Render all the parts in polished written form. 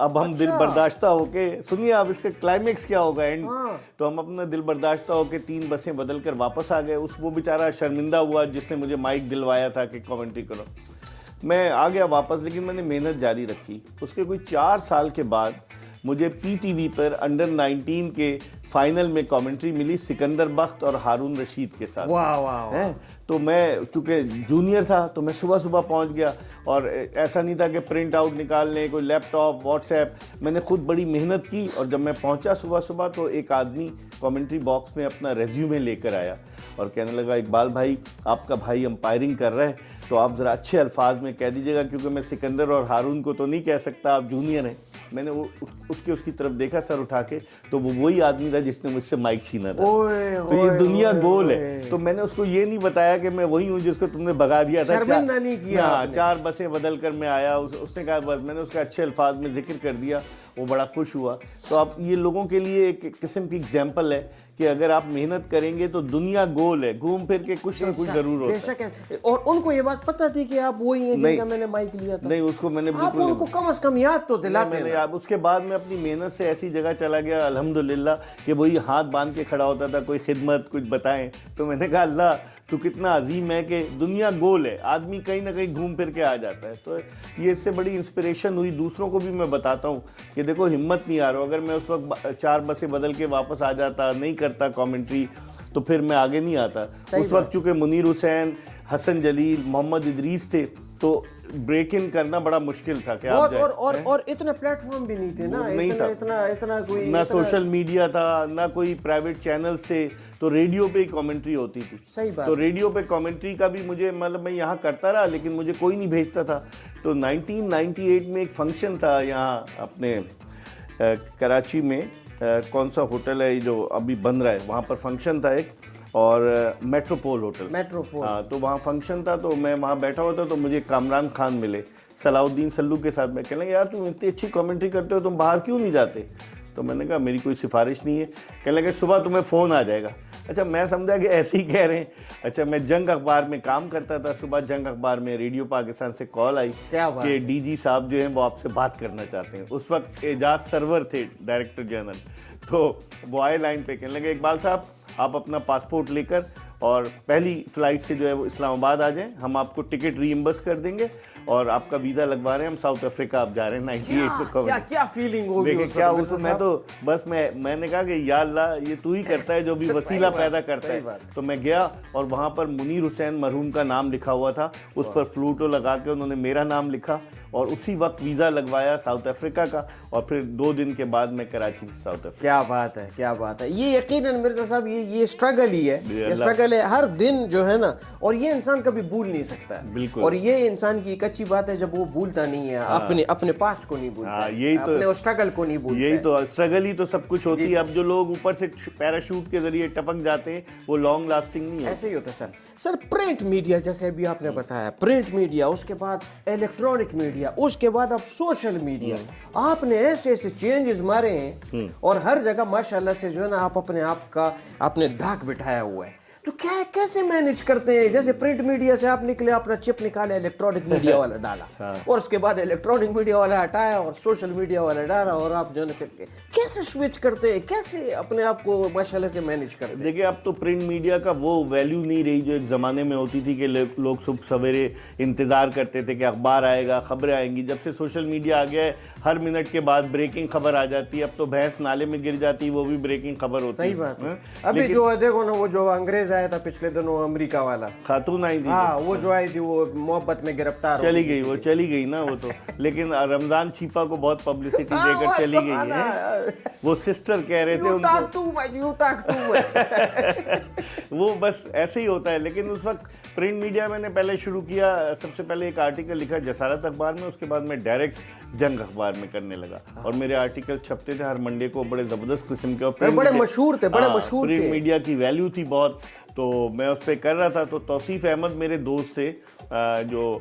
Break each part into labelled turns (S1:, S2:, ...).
S1: اب ہم دل برداشتہ ہو کے سنیے آپ اس کا کلائمیکس کیا ہوگا اینڈ. تو ہم اپنا دل برداشتہ ہو کے 3 بسیں بدل کر واپس آ گئے. وہ بیچارہ شرمندہ ہوا جس نے مجھے مائک دلوایا تھا کہ کامنٹری کرو. میں آ گیا واپس, لیکن میں نے محنت جاری رکھی. اس کے کوئی 4 سال کے بعد مجھے پی ٹی وی پر انڈر 19 کے فائنل میں کامنٹری ملی سکندر بخت اور ہارون رشید کے ساتھ. تو میں چونکہ جونیئر تھا تو میں صبح صبح پہنچ گیا, اور ایسا نہیں تھا کہ پرنٹ آؤٹ نکال لیں, کوئی لیپ ٹاپ واٹس ایپ. میں نے خود بڑی محنت کی, اور جب میں پہنچا صبح صبح تو ایک آدمی کامنٹری باکس میں اپنا ریزیومے لے کر آیا اور کہنے لگا, اقبال بھائی آپ کا بھائی امپائرنگ کر رہا ہے تو آپ ذرا اچھے الفاظ میں کہہ دیجیے گا, کیونکہ میں سکندر اور ہارون کو تو نہیں کہہ سکتا, آپ جونیئر ہیں. میں نے اس کی طرف دیکھا سر اٹھا کے, تو وہ وہی آدمی تھا جس نے مجھ سے مائک چھینا تھا. تو یہ دنیا گول ہے. تو میں نے اس کو یہ نہیں بتایا کہ میں وہی ہوں جس کو تم نے بھگا دیا تھا.
S2: شرمندہ نہیں کیا.
S1: 4 بسیں بدل کر میں آیا. اس نے کہا بس, میں نے اس کا اچھے الفاظ میں ذکر کر دیا, وہ بڑا خوش ہوا. تو اب یہ لوگوں کے لیے ایک قسم کی ایگزامپل ہے کہ اگر آپ محنت کریں گے تو دنیا گول ہے, گھوم پھر کے کچھ نہ کچھ ضرور ہوتا ہے.
S2: اور ان کو یہ بات پتہ تھی کہ آپ وہی ہیں جن کا میں نے مائک لیا تھا؟
S1: نہیں, اس کو میں نے
S2: آپ ان کو کم از کم یاد تو دلاتے ہیں.
S1: اس کے بعد میں اپنی محنت سے ایسی جگہ چلا گیا الحمدللہ کہ وہی ہاتھ باندھ کے کھڑا ہوتا تھا, کوئی خدمت کچھ بتائیں. تو میں نے کہا اللہ تو کتنا عظیم ہے کہ دنیا گول ہے, آدمی کہیں نہ کہیں گھوم پھر کے آ جاتا ہے. تو یہ اس سے بڑی انسپریشن ہوئی. دوسروں کو بھی میں بتاتا ہوں کہ دیکھو ہمت نہیں آ رہا. اگر میں اس وقت 4 بسیں بدل کے واپس آ جاتا, نہیں کرتا کامنٹری, تو پھر میں آگے نہیں آتا. اس وقت چونکہ منیر حسین, حسن جلیل, محمد ادریس تھے, تو بریک ان کرنا بڑا مشکل تھا کہ آپ
S2: اور اتنے پلیٹ فارم بھی نہیں تھے نا, اتنا کوئی
S1: نہ سوشل میڈیا تھا, نہ کوئی پرائیویٹ چینلز تھے. تو ریڈیو پہ ہی کامنٹری ہوتی تھی.
S2: صحیح بات.
S1: تو ریڈیو پہ کامنٹری کا بھی مجھے مطلب میں یہاں کرتا رہا, لیکن مجھے کوئی نہیں بھیجتا تھا. تو 1998 میں ایک فنکشن تھا یہاں اپنے کراچی میں, کون سا ہوٹل ہے جو ابھی بن رہا ہے, وہاں پر فنکشن تھا ایک, اور میٹروپول ہوٹل. ہاں, تو وہاں فنکشن تھا, تو میں وہاں بیٹھا ہوا تھا, تو مجھے کامران خان ملے صلاح الدین سلو کے ساتھ. میں کہنے لگا یار تم اتنی اچھی کامنٹری کرتے ہو, تم باہر کیوں نہیں جاتے؟ تو میں نے کہا میری کوئی سفارش نہیں ہے. کہنے لگے صبح تمہیں فون آ جائے گا. اچھا, میں سمجھا کہ ایسے ہی کہہ رہے ہیں. اچھا, میں جنگ اخبار میں کام کرتا تھا. صبح جنگ اخبار میں ریڈیو پاکستان سے کال آئی کہ ڈی جی صاحب جو ہیں وہ آپ سے بات کرنا چاہتے ہیں. اس وقت اعجاز سرور تھے ڈائریکٹر جنرل. تو وہ آئے لائن پہ, کہنے لگے اقبال صاحب آپ اپنا پاسپورٹ لے کر اور پہلی فلائٹ سے جو ہے وہ اسلام آباد آ جائیں, ہم آپ کو ٹکٹ ری ایمبرس کر دیں گے, اور آپ کا ویزا لگوا رہے ہیں, ہم ساؤتھ افریقہ آپ جا رہے ہیں 98
S2: کیا فیلنگ ہوگی
S1: کیا. میں تو بس میں نے کہا کہ یا اللہ یہ تو ہی کرتا ہے جو بھی وسیلہ پیدا کرتا ہے. تو میں گیا, اور وہاں پر منیر حسین مرحوم کا نام لکھا ہوا تھا, اس پر فلوٹو لگا کے انہوں نے میرا نام لکھا, اور اسی وقت ویزا لگوایا ساؤتھ افریقہ کا, اور پھر 2 دن کے بعد میں کراچی سے ساؤتھ افریقہ.
S2: کیا بات ہے, کیا بات ہے. یہ یقیناً مرزا صاحب یہ اسٹرگل ہی ہے, یہ اسٹرگل ہے ہر دن جو ہے نا, اور یہ انسان کبھی بھول نہیں سکتا.
S1: بالکل.
S2: اور یہ انسان کی ایک اچھی بات ہے جب وہ بھولتا نہیں ہے, اپنے پاسٹ کو نہیں بھولتا, اپنے اسٹرگل کو نہیں بھولتا.
S1: یہی تو اسٹرگل ہی تو سب کچھ ہوتی ہے. اب جو لوگ اوپر سے پیراشوٹ کے ذریعے ٹپک جاتے ہیں وہ لانگ لاسٹنگ نہیں ہے.
S2: ایسے ہی ہوتا ہے سر. پرنٹ میڈیا جیسے ابھی آپ نے بتایا, پرنٹ میڈیا, اس کے بعد الیکٹرانک میڈیا, اس کے بعد اب سوشل میڈیا, آپ نے ایسے چینجز مارے ہیں, اور ہر جگہ ماشاءاللہ سے جو ہے نا آپ اپنے آپ کا آپ نے دھاک بٹھایا ہوا ہے. تو کیسے مینیج کرتے ہیں؟ جیسے پرنٹ میڈیا سے آپ نکلے, اپنا چپ نکالا, الیکٹرانک میڈیا والا ڈالا, اور اس کے بعد الیکٹرانک میڈیا والا ہٹایا اور سوشل میڈیا والا ڈالا, اور آپ جو ہے کیسے سوئچ کرتے ہیں, کیسے اپنے آپ کو ماشاءاللہ سے مینیج کرتے ہیں؟
S1: دیکھیں, اب تو پرنٹ میڈیا کا وہ ویلیو نہیں رہی جو ایک زمانے میں ہوتی تھی کہ لوگ صبح سویرے انتظار کرتے تھے کہ اخبار آئے گا, خبریں آئیں گی. جب سے سوشل میڈیا آ گیا ہے ہر منٹ کے بعد بریکنگ خبر آ جاتی ہے. اب تو بھینس نالے میں گر جاتی, وہ بھی بریکنگ خبر ہوتی ہے.
S2: صحیح بات ہے. ابھی جو دیکھو نا, وہ جو انگریز آیا تھا پچھلے دنوں, امریکہ والا
S1: خاتون آئی تھی,
S2: ہاں, وہ جو آئی تھی وہ محبت میں گرفتار
S1: چلی گئی, وہ چلی گئی نا وہ تو. لیکن رمضان چھیپا کو بہت پبلسٹی دے کر چلی گئی ہے. وہ سسٹر کہہ رہے تھے وہ بس ایسے ہی ہوتا ہے. لیکن اس وقت پرنٹ میڈیا میں نے پہلے شروع کیا, سب سے پہلے ایک آرٹیکل لکھا جسارت اخبار میں, اس کے بعد میں ڈائریکٹ جنگ اخبار میں کرنے لگا, اور میرے آرٹیکل چھپتے تھے ہر منڈے کو, بڑے زبردست قسم کے, اور
S2: بڑے مشہور تھے, بڑے مشہور تھے.
S1: پرنٹ میڈیا کی ویلیو تھی بہت, تو میں اس پہ کر رہا تھا. تو توصیف احمد میرے دوست تھے جو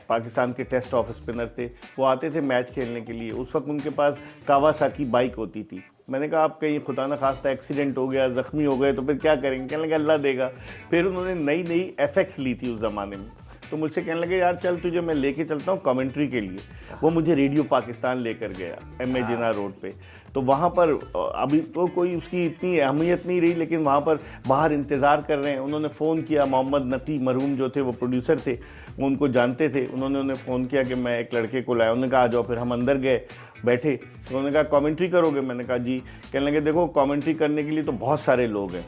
S1: پاکستان کے ٹیسٹ آف اسپنر تھے, وہ آتے تھے میچ کھیلنے کے لیے. اس وقت ان کے پاس کاواساکی بائک ہوتی تھی. میں نے کہا آپ کہیں خدا نہ خواستہ ایکسیڈنٹ ہو گیا, زخمی ہو گئے, تو پھر کیا کریں گے؟ کہنے لگا اللہ دے گا. پھر انہوں نے نئی ایف ایکس لی تھی اس زمانے میں, تو مجھ سے کہنے لگے یار چل تجھے میں لے کے چلتا ہوں کامنٹری کے لیے. وہ مجھے ریڈیو پاکستان لے کر گیا ایم اے جناح روڈ پہ. تو وہاں پر ابھی تو کوئی اس کی اتنی اہمیت نہیں رہی, لیکن وہاں پر باہر انتظار کر رہے ہیں. انہوں نے فون کیا, محمد نقی مرحوم جو تھے وہ پروڈیوسر تھے, وہ ان کو جانتے تھے, انہوں نے فون کیا کہ میں ایک لڑکے کو لایا. انہوں نے کہا آ جاؤ. پھر ہم اندر گئے, بیٹھے. انہوں نے کہا کامنٹری کرو گے؟ میں نے کہا جی. کہنے لگے دیکھو کامنٹری کرنے کے لیے تو بہت سارے لوگ ہیں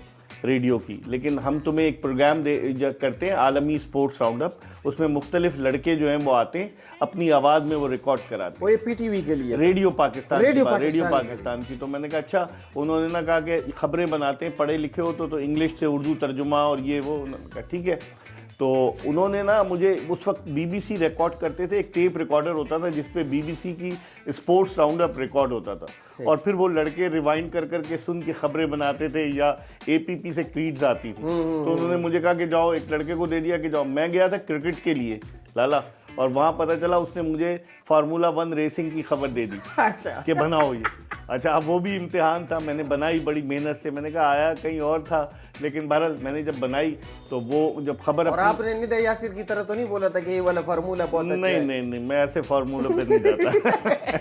S1: ریڈیو کی, لیکن ہم تمہیں ایک پروگرام کرتے ہیں عالمی اسپورٹس راؤنڈ اپ. اس میں مختلف لڑکے جو ہیں وہ آتے ہیں, اپنی آواز میں وہ ریکارڈ کراتے ہیں.
S2: وہ پی ٹی وی کے لیے
S1: ریڈیو پاکستان کی. تو میں نے کہا اچھا. انہوں نے کہا کہ خبریں بناتے ہیں, پڑھے لکھے ہو تو انگلش سے اردو ترجمہ اور یہ وہ. انہوں نے کہا ٹھیک ہے. تو انہوں نے نا مجھے اس وقت بی بی سی ریکارڈ کرتے تھے, ایک ٹیپ ریکارڈر ہوتا تھا جس پہ بی بی سی کی اسپورٹس راؤنڈ اپ ریکارڈ ہوتا تھا, اور پھر وہ لڑکے ریوائنڈ کر کر کے سن کے خبریں بناتے تھے, یا اے پی پی سے کریڈز آتی تھی. تو انہوں نے مجھے کہا کہ جاؤ, ایک لڑکے کو دے دیا کہ جاؤ. میں گیا تھا کرکٹ کے لیے لالا, اور وہاں پتہ چلا اس نے مجھے فارمولا 1 ریسنگ کی خبر دے دی کہ بناؤ یہ. اچھا اب وہ بھی امتحان تھا, میں نے بنائی بڑی محنت سے. میں نے کہا آیا کہیں اور تھا, لیکن بہرحال میں نے جب بنائی تو وہ جب خبر.
S2: اور آپ نے ندا یاسر کی طرح تو نہیں بولا تھا کہ یہ والا فارمولا بہت اچھا ہے؟
S1: نہیں, میں ایسے فارمولوں پہ نہیں جاتا.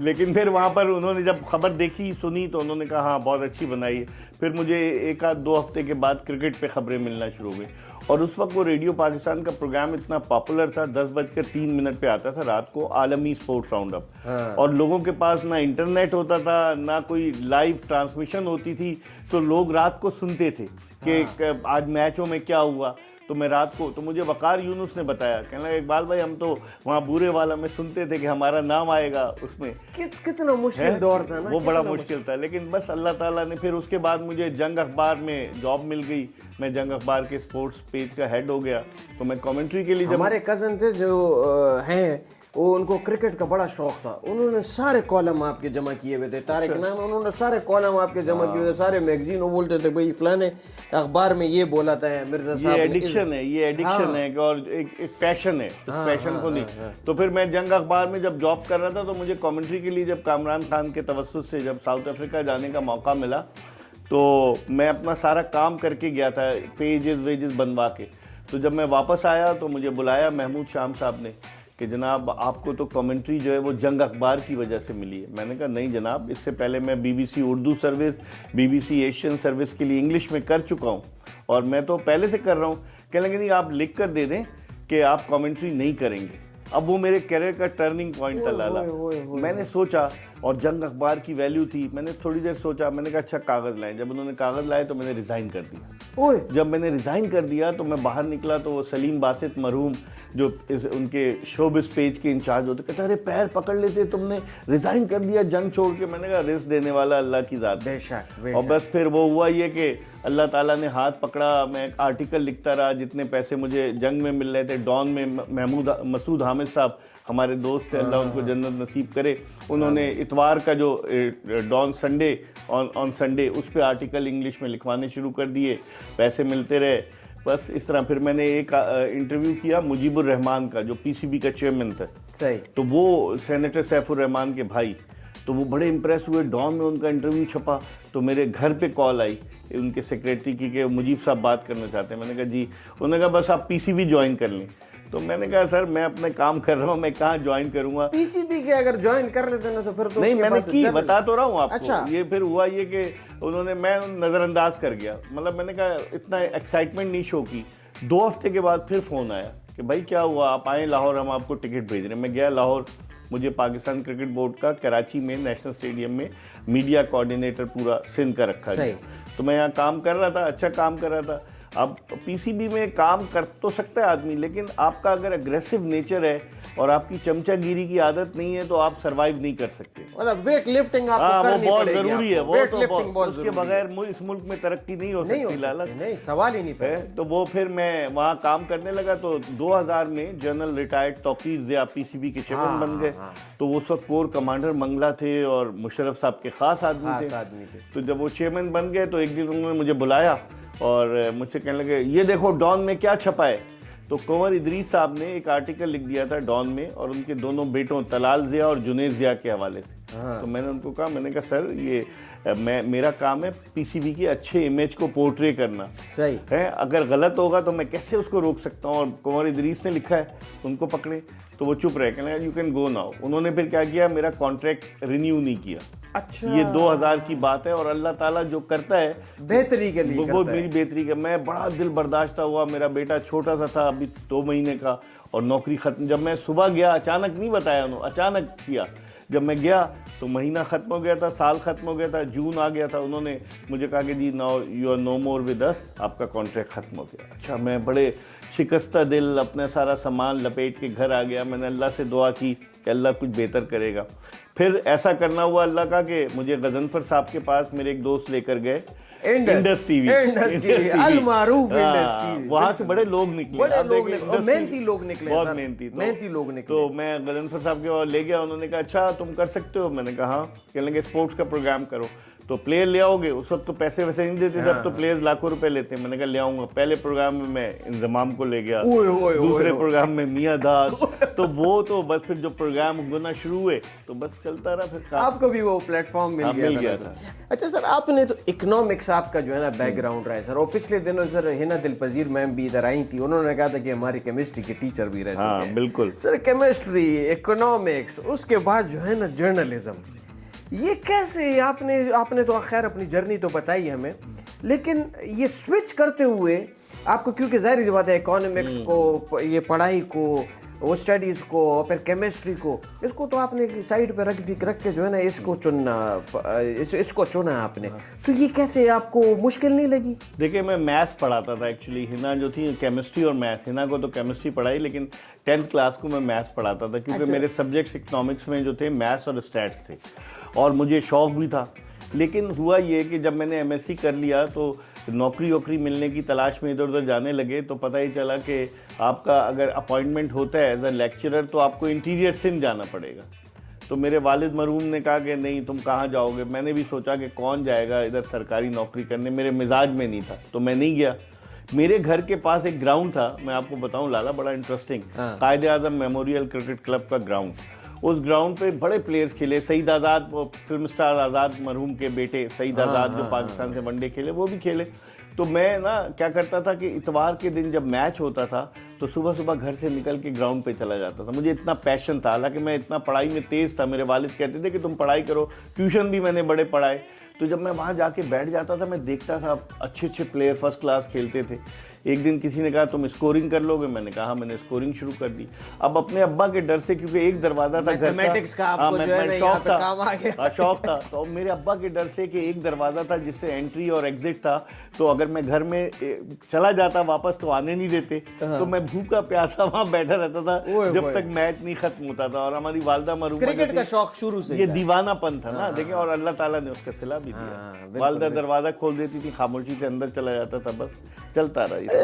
S1: لیکن پھر وہاں پر انہوں نے جب خبر دیکھی سنی تو انہوں نے کہا ہاں بہت اچھی بنائی ہے. پھر مجھے ایک آدھ 2 ہفتے کے بعد کرکٹ پہ خبریں ملنا شروع ہو گئی. اور اس وقت وہ ریڈیو پاکستان کا پروگرام اتنا پاپولر تھا, 10:03 پہ آتا تھا رات کو, عالمی اسپورٹس راؤنڈ اپ. اور لوگوں کے پاس نہ انٹرنیٹ ہوتا تھا, نہ کوئی لائیو ٹرانسمیشن ہوتی تھی, تو لوگ رات کو سنتے تھے کہ آج میچوں میں کیا ہوا. تو میں رات کو, تو مجھے وقار یونس نے بتایا, کہنے لگا اقبال بھائی ہم تو وہاں بورے والا میں سنتے تھے کہ ہمارا نام آئے گا اس میں.
S2: کتنا مشکل دور تھا نا,
S1: وہ بڑا مشکل تھا. لیکن بس اللہ تعالیٰ نے پھر اس کے بعد مجھے جنگ اخبار میں جاب مل گئی. میں جنگ اخبار کے اسپورٹس پیج کا ہیڈ ہو گیا. تو میں کامنٹری کے لیے,
S2: ہمارے کزن تھے جو ہیں وہ, ان کو کرکٹ کا بڑا شوق تھا. انہوں نے سارے کالم آپ کے جمع کیے ہوئے تھے, طارق نام, انہوں نے سارے کالم آپ کے جمع کیے ہوئے تھے, سارے میگزین. وہ بولتے تھے بھائی فلانے اخبار میں یہ بولا تھا ہے مرزا صاحب.
S1: یہ ایڈکشن ہے اور ایک پیشن ہے, اس پیشن کو نہیں. تو پھر میں جنگ اخبار میں جب جاب کر رہا تھا تو مجھے کامنٹری کے لیے جب کامران خان کے توسط سے جب ساؤتھ افریقہ جانے کا موقع ملا, تو میں اپنا سارا کام کر کے گیا تھا, پیجز بنوا کے. تو جب میں واپس آیا تو مجھے بلایا محمود شام صاحب نے کہ جناب آپ کو تو کامنٹری جو ہے وہ جنگ اخبار کی وجہ سے ملی ہے. میں نے کہا نہیں جناب, اس سے پہلے میں B B C Urdu service, B B C Asian service کے لیے انگلش میں کر چکا ہوں, اور میں تو پہلے سے کر رہا ہوں. کہنے لگے نہیں آپ لکھ کر دے دیں کہ آپ کامنٹری نہیں کریں گے. اب وہ میرے کیریئر کا ٹرننگ پوائنٹ تھا لالا. میں نے سوچا, اور جنگ اخبار کی ویلیو تھی. میں نے تھوڑی دیر سوچا, میں نے کہا اچھا کاغذ لائیں. جب انہوں نے کاغذ لائے تو میں نے ریزائن کر دیا. جب میں نے ریزائن کر دیا تو میں باہر نکلا تو وہ سلیم باسط مرحوم جو ان کے شوبز پیج کے انچارج ہوتے, کہتا ارے پیر پکڑ لیتے, تم نے ریزائن کر دیا جنگ چھوڑ کے. میں نے کہا رزق دینے والا اللہ کی ذات.
S2: بے شک.
S1: اور بس پھر وہ ہوا یہ کہ اللہ تعالیٰ نے ہاتھ پکڑا. میں ایک آرٹیکل لکھتا رہا, جتنے پیسے مجھے جنگ میں مل رہے تھے. ڈان میں مسعود حامد صاحب ہمارے دوست تھے, اللہ ان کو جنت نصیب کرے, انہوں نے اتوار کا جو ڈان سنڈے آن سنڈے اس پہ آرٹیکل انگلش میں لکھوانے شروع کر دیے. پیسے ملتے رہے. بس اس طرح پھر میں نے ایک انٹرویو کیا مجیب الرحمان کا, جو پی سی بی کا چیئرمین تھا.
S2: صحیح.
S1: تو وہ سینیٹر سیف الرحمان کے بھائی, تو وہ بڑے امپریس ہوئے. ڈان میں ان کا انٹرویو چھپا تو میرے گھر پہ کال آئی ان کے سیکریٹری کی کہ مجیب صاحب بات کرنا چاہتے ہیں. میں نے کہا جی. انہوں نے کہا بس آپ پی سی بی جوائن کر لیں. تو میں نے کہا سر میں اپنے کام کر رہا ہوں, میں کہاں جوائن کروں گا.
S2: پی سی بی کے اگر جوائن کر لیتے نا تو پھر تو
S1: نہیں, میں نے کی, بتا تو رہا ہوں آپ کو. یہ پھر ہوا یہ کہ انہوں نے, میں نظر انداز کر گیا. مطلب میں نے کہا اتنا ایکسائٹمنٹ نہیں شو کی. 2 ہفتے کے بعد پھر فون آیا کہ بھائی کیا ہوا, آپ آئیں لاہور, ہم آپ کو ٹکٹ بھیج رہے ہیں. میں گیا لاہور. مجھے پاکستان کرکٹ بورڈ کا کراچی میں نیشنل اسٹیڈیم میں میڈیا کوآرڈینیٹر پورا سندھ کا رکھا گیا. تو میں یہاں کام کر رہا تھا, اچھا کام کر رہا تھا. اب پی سی بی میں کام کر تو سکتا ہے آدمی, لیکن آپ کا اگر اگریسو نیچر ہے اور آپ کی چمچہ گیری کی عادت نہیں ہے تو آپ سروائیو نہیں کر سکتے.
S2: مطلب ویٹ لفٹنگ آپ کو کرنی
S1: بہت
S2: پڑے گی.
S1: ضروری ہے, وہ تو اس کے بغیر اس ملک میں ترقی نہیں ہو سکتی لالا.
S2: نہیں, سوال ہی نہیں ہے.
S1: تو وہ پھر میں وہاں کام کرنے لگا. تو 2000 میں جنرل ریٹائرڈ توقیر ضیاء پی سی بی کے چیئرمین بن گئے. تو اس وقت کور کمانڈر منگلا تھے اور مشرف صاحب کے خاص آدمی تھے. تو جب وہ چیئرمین بن گئے تو ایک دن انہوں نے مجھے بلایا اور مجھ سے کہنے لگے یہ دیکھو ڈان میں کیا چھپا ہے. تو کنور ادریس صاحب نے ایک آرٹیکل لکھ دیا تھا ڈان میں، اور ان کے دونوں بیٹوں طلال ضیاء اور جنید ضیاء کے حوالے سے. تو میں نے ان کو کہا، میں نے کہا سر یہ میرا کام ہے پی سی بی کے اچھے امیج کو پورٹرے کرنا ہے، اگر غلط ہوگا تو میں کیسے اس کو روک سکتا ہوں. اور کنور ادریس نے لکھا ہے، ان کو پکڑے تو وہ چپ رہے، کہنے یو کین گو ناؤ. انہوں نے پھر کیا کیا، میرا کانٹریکٹ رینیو نہیں کیا.
S2: اچھا،
S1: یہ 2000 کی بات ہے، اور اللہ تعالیٰ جو کرتا ہے
S2: بہتری کے لیے
S1: وہ میری بہتری کا. میں بڑا دل برداشتہ ہوا، میرا بیٹا چھوٹا سا تھا ابھی 2 مہینے کا، اور نوکری ختم. جب میں صبح گیا، اچانک نہیں بتایا انہوں، اچانک کیا. جب میں گیا تو مہینہ ختم ہو گیا تھا، سال ختم ہو گیا تھا، جون آ گیا تھا. انہوں نے مجھے کہا کہ جی now you are no more with us, آپ کا کانٹریکٹ ختم ہو گیا. اچھا، میں بڑے شکستہ دل اپنا سارا سامان لپیٹ کے گھر آ گیا. میں نے اللہ سے دعا کی کہ اللہ کچھ بہتر کرے گا. پھر ایسا کرنا ہوا اللہ کا کہ مجھے غضنفر صاحب کے پاس میرے ایک دوست لے کر گئے، انڈس ٹی وی،
S2: المعروف انڈس ٹی وی.
S1: وہاں سے بڑے لوگ نکلے،
S2: محنتی لوگ نکلے،
S1: بہت محنتی
S2: لوگ نکلے.
S1: تو میں غضنفر صاحب کے وہاں لے گیا. انہوں نے کہا اچھا تم کر سکتے ہو؟ میں نے کہا ہاں. کہنے لگے اسپورٹس کا پروگرام کرو. تو پلیئر لے آؤ گے؟ اس وقت تو پیسے ویسے نہیں دیتے تھے، اب تو پلیئر لاکھوں روپے لیتے ہیں. میں نے کہا لے آؤں گا. پہلے پروگرام میں انضمام کو لے گیا، دوسرے پروگرام میں میاں داد. تو وہ تو بس پھر جو پروگرام ہونا شروع ہوئے تو بس چلتا رہا. پھر
S2: آپ کو بھی وہ پلیٹ فارم مل گیا تھا. اچھا سر، آپ نے تو اکنامکس آپ کا جو ہے نا بیک گراؤنڈ رہا ہے سر، اور پچھلے دنوں سر ہنا دل پذیر میم بھی ادھر آئی تھی، انہوں نے کہا تھا کہ ہماری کیمسٹری کے ٹیچر بھی رہ چکے ہیں.
S1: ہاں بالکل
S2: سر، کیمسٹری، اکنامکس، اس کے بعد جو ہے نا جرنلزم، یہ کیسے آپ نے تو خیر اپنی جرنی تو بتائی ہمیں، لیکن یہ سوئچ کرتے ہوئے آپ کو، کیونکہ ظاہر سی بات ہے اکانومکس کو، یہ پڑھائی کو، وہ اسٹڈیز کو، اور پھر کیمسٹری کو، اس کو تو آپ نے سائڈ پہ رکھ کے جو ہے نا اس کو چنا آپ نے. تو یہ کیسے آپ کو مشکل نہیں لگی؟
S1: دیکھیں میں میتھس پڑھاتا تھا ایکچولی. ہنا جو تھی کیمسٹری اور میتھس، ہنا کو تو کیمسٹری پڑھائی، لیکن 10th کلاس کو میں میتھس پڑھاتا تھا، کیونکہ میرے سبجیکٹس اکنامکس میں جو تھے میتھس اور اسٹیٹس تھے، اور مجھے شوق بھی تھا. لیکن ہوا یہ کہ جب میں نے ایم ایس سی کر لیا تو نوکری ملنے کی تلاش میں ادھر ادھر جانے لگے، تو پتہ ہی چلا کہ آپ کا اگر اپوائنٹمنٹ ہوتا ہے ایز اے لیکچرر تو آپ کو انٹیریئر سندھ جانا پڑے گا. تو میرے والد مرحوم نے کہا کہ نہیں تم کہاں جاؤ گے. میں نے بھی سوچا کہ کون جائے گا ادھر سرکاری نوکری کرنے، میرے مزاج میں نہیں تھا، تو میں نہیں گیا. میرے گھر کے پاس ایک گراؤنڈ تھا، میں آپ کو بتاؤں لالا، بڑا interesting, Quaid Azam memorial cricket club کا گراؤنڈ. اس گراؤنڈ پہ بڑے پلیئرز کھیلے. سعید آزاد، وہ فلم سٹار آزاد مرحوم کے بیٹے سعید آزاد جو پاکستان سے ون ڈے کھیلے، وہ بھی کھیلے. تو میں نا کیا کرتا تھا کہ اتوار کے دن جب میچ ہوتا تھا تو صبح گھر سے نکل کے گراؤنڈ پہ چلا جاتا تھا. مجھے اتنا پیشن تھا، حالانکہ میں اتنا پڑھائی میں تیز تھا. میرے والد کہتے تھے کہ تم پڑھائی کرو، ٹیوشن بھی میں نے بڑے پڑھائے. تو جب میں وہاں جا کے بیٹھ جاتا تھا میں دیکھتا تھا اچھے پلیئر فرسٹ کلاس کھیلتے تھے. ایک دن کسی نے کہا تم اسکورنگ کر لو گے؟ میں نے کہا میں نے اسکورنگ شروع کر دی. اب اپنے ابا کے ڈر سے، کیونکہ ایک دروازہ تھا گھر کا، شوق تھا، تو میرے ابا کے ڈر سے کہ ایک دروازہ تھا جس سے انٹری اور ایگزٹ تھا، تو اگر میں گھر میں چلا جاتا واپس تو آنے نہیں دیتے. تو میں بھوکا پیاسا وہاں بیٹھا رہتا تھا جب تک میچ نہیں ختم ہوتا تھا. اور ہماری والدہ مرحومہ،
S2: کرکٹ کا شوق شروع سے، یہ
S1: دیوانہ پن تھا نا، دیکھیں، اور اللہ تعالیٰ نے اس کا صلہ بھی دیا. والدہ دروازہ کھول دیتی تھی، خاموشی سے اندر چلا جاتا تھا، بس چلتا رہا.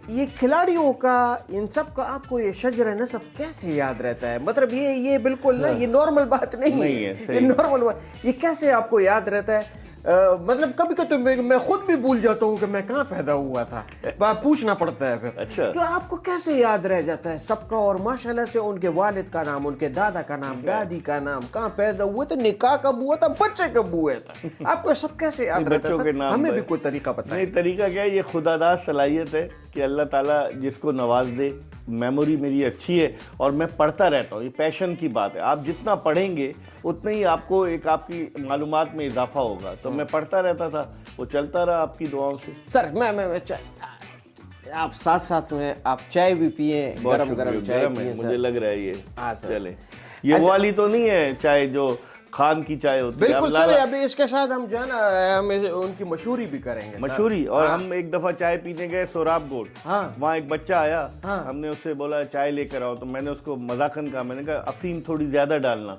S2: یہ کھلاڑیوں کا، ان سب کا آپ کو یہ شجر نسب کیسے یاد رہتا ہے؟ مطلب یہ بالکل نا، یہ نارمل بات نہیں ہے، یہ نارمل بات، یہ کیسے آپ کو یاد رہتا ہے؟ مطلب کبھی کبھی میں خود بھی بھول جاتا ہوں کہ میں کہاں پیدا ہوا تھا، پوچھنا پڑتا ہے پھر.
S1: اچھا،
S2: تو آپ کو کیسے یاد رہ جاتا ہے سب کا؟ اور ماشاءاللہ سے ان کے والد کا نام، ان کے دادا کا نام، دادی کا نام، کہاں پیدا ہوئے تھے، نکاح کب ہوا تھا، بچے کب ہوئے تھے، آپ کو سب کیسے یاد رہتا ہے؟ ہمیں بھی کوئی طریقہ پتہ
S1: نہیں. طریقہ کیا ہے؟ یہ خدا داد صلاحیت ہے کہ اللہ تعالیٰ جس کو نواز دے. میموری میری اچھی ہے اور میں پڑھتا رہتا ہوں، یہ پیشن کی بات ہے. آپ جتنا پڑھیں گے اتنا ہی آپ کو ایک آپ کی معلومات میں اضافہ ہوگا. تو میں پڑھتا رہتا تھا، وہ چلتا رہا آپ کی دعاؤں سے.
S2: سر میں آپ ساتھ میں آپ چائے بھی پیئیں، گرم چائے پیئیں.
S1: مجھے لگ رہا ہے یہ چلے، یہ وہ والی تو نہیں ہے چائے جو خان کی چائے ہوتی ہے.
S2: بالکل سر، ابھی اس کے ساتھ ہم جو ہے نا ہم ان کی مشہوری بھی کریں گے.
S1: مشہوری. اور ہم ایک دفعہ چائے پینے گئے سوراب گوڑ، وہاں ایک بچہ آیا، ہم نے اس سے بولا چائے لے کر آؤ. تو میں نے اس کو مذاقن کہا، میں نے کہا افیم تھوڑی زیادہ ڈالنا.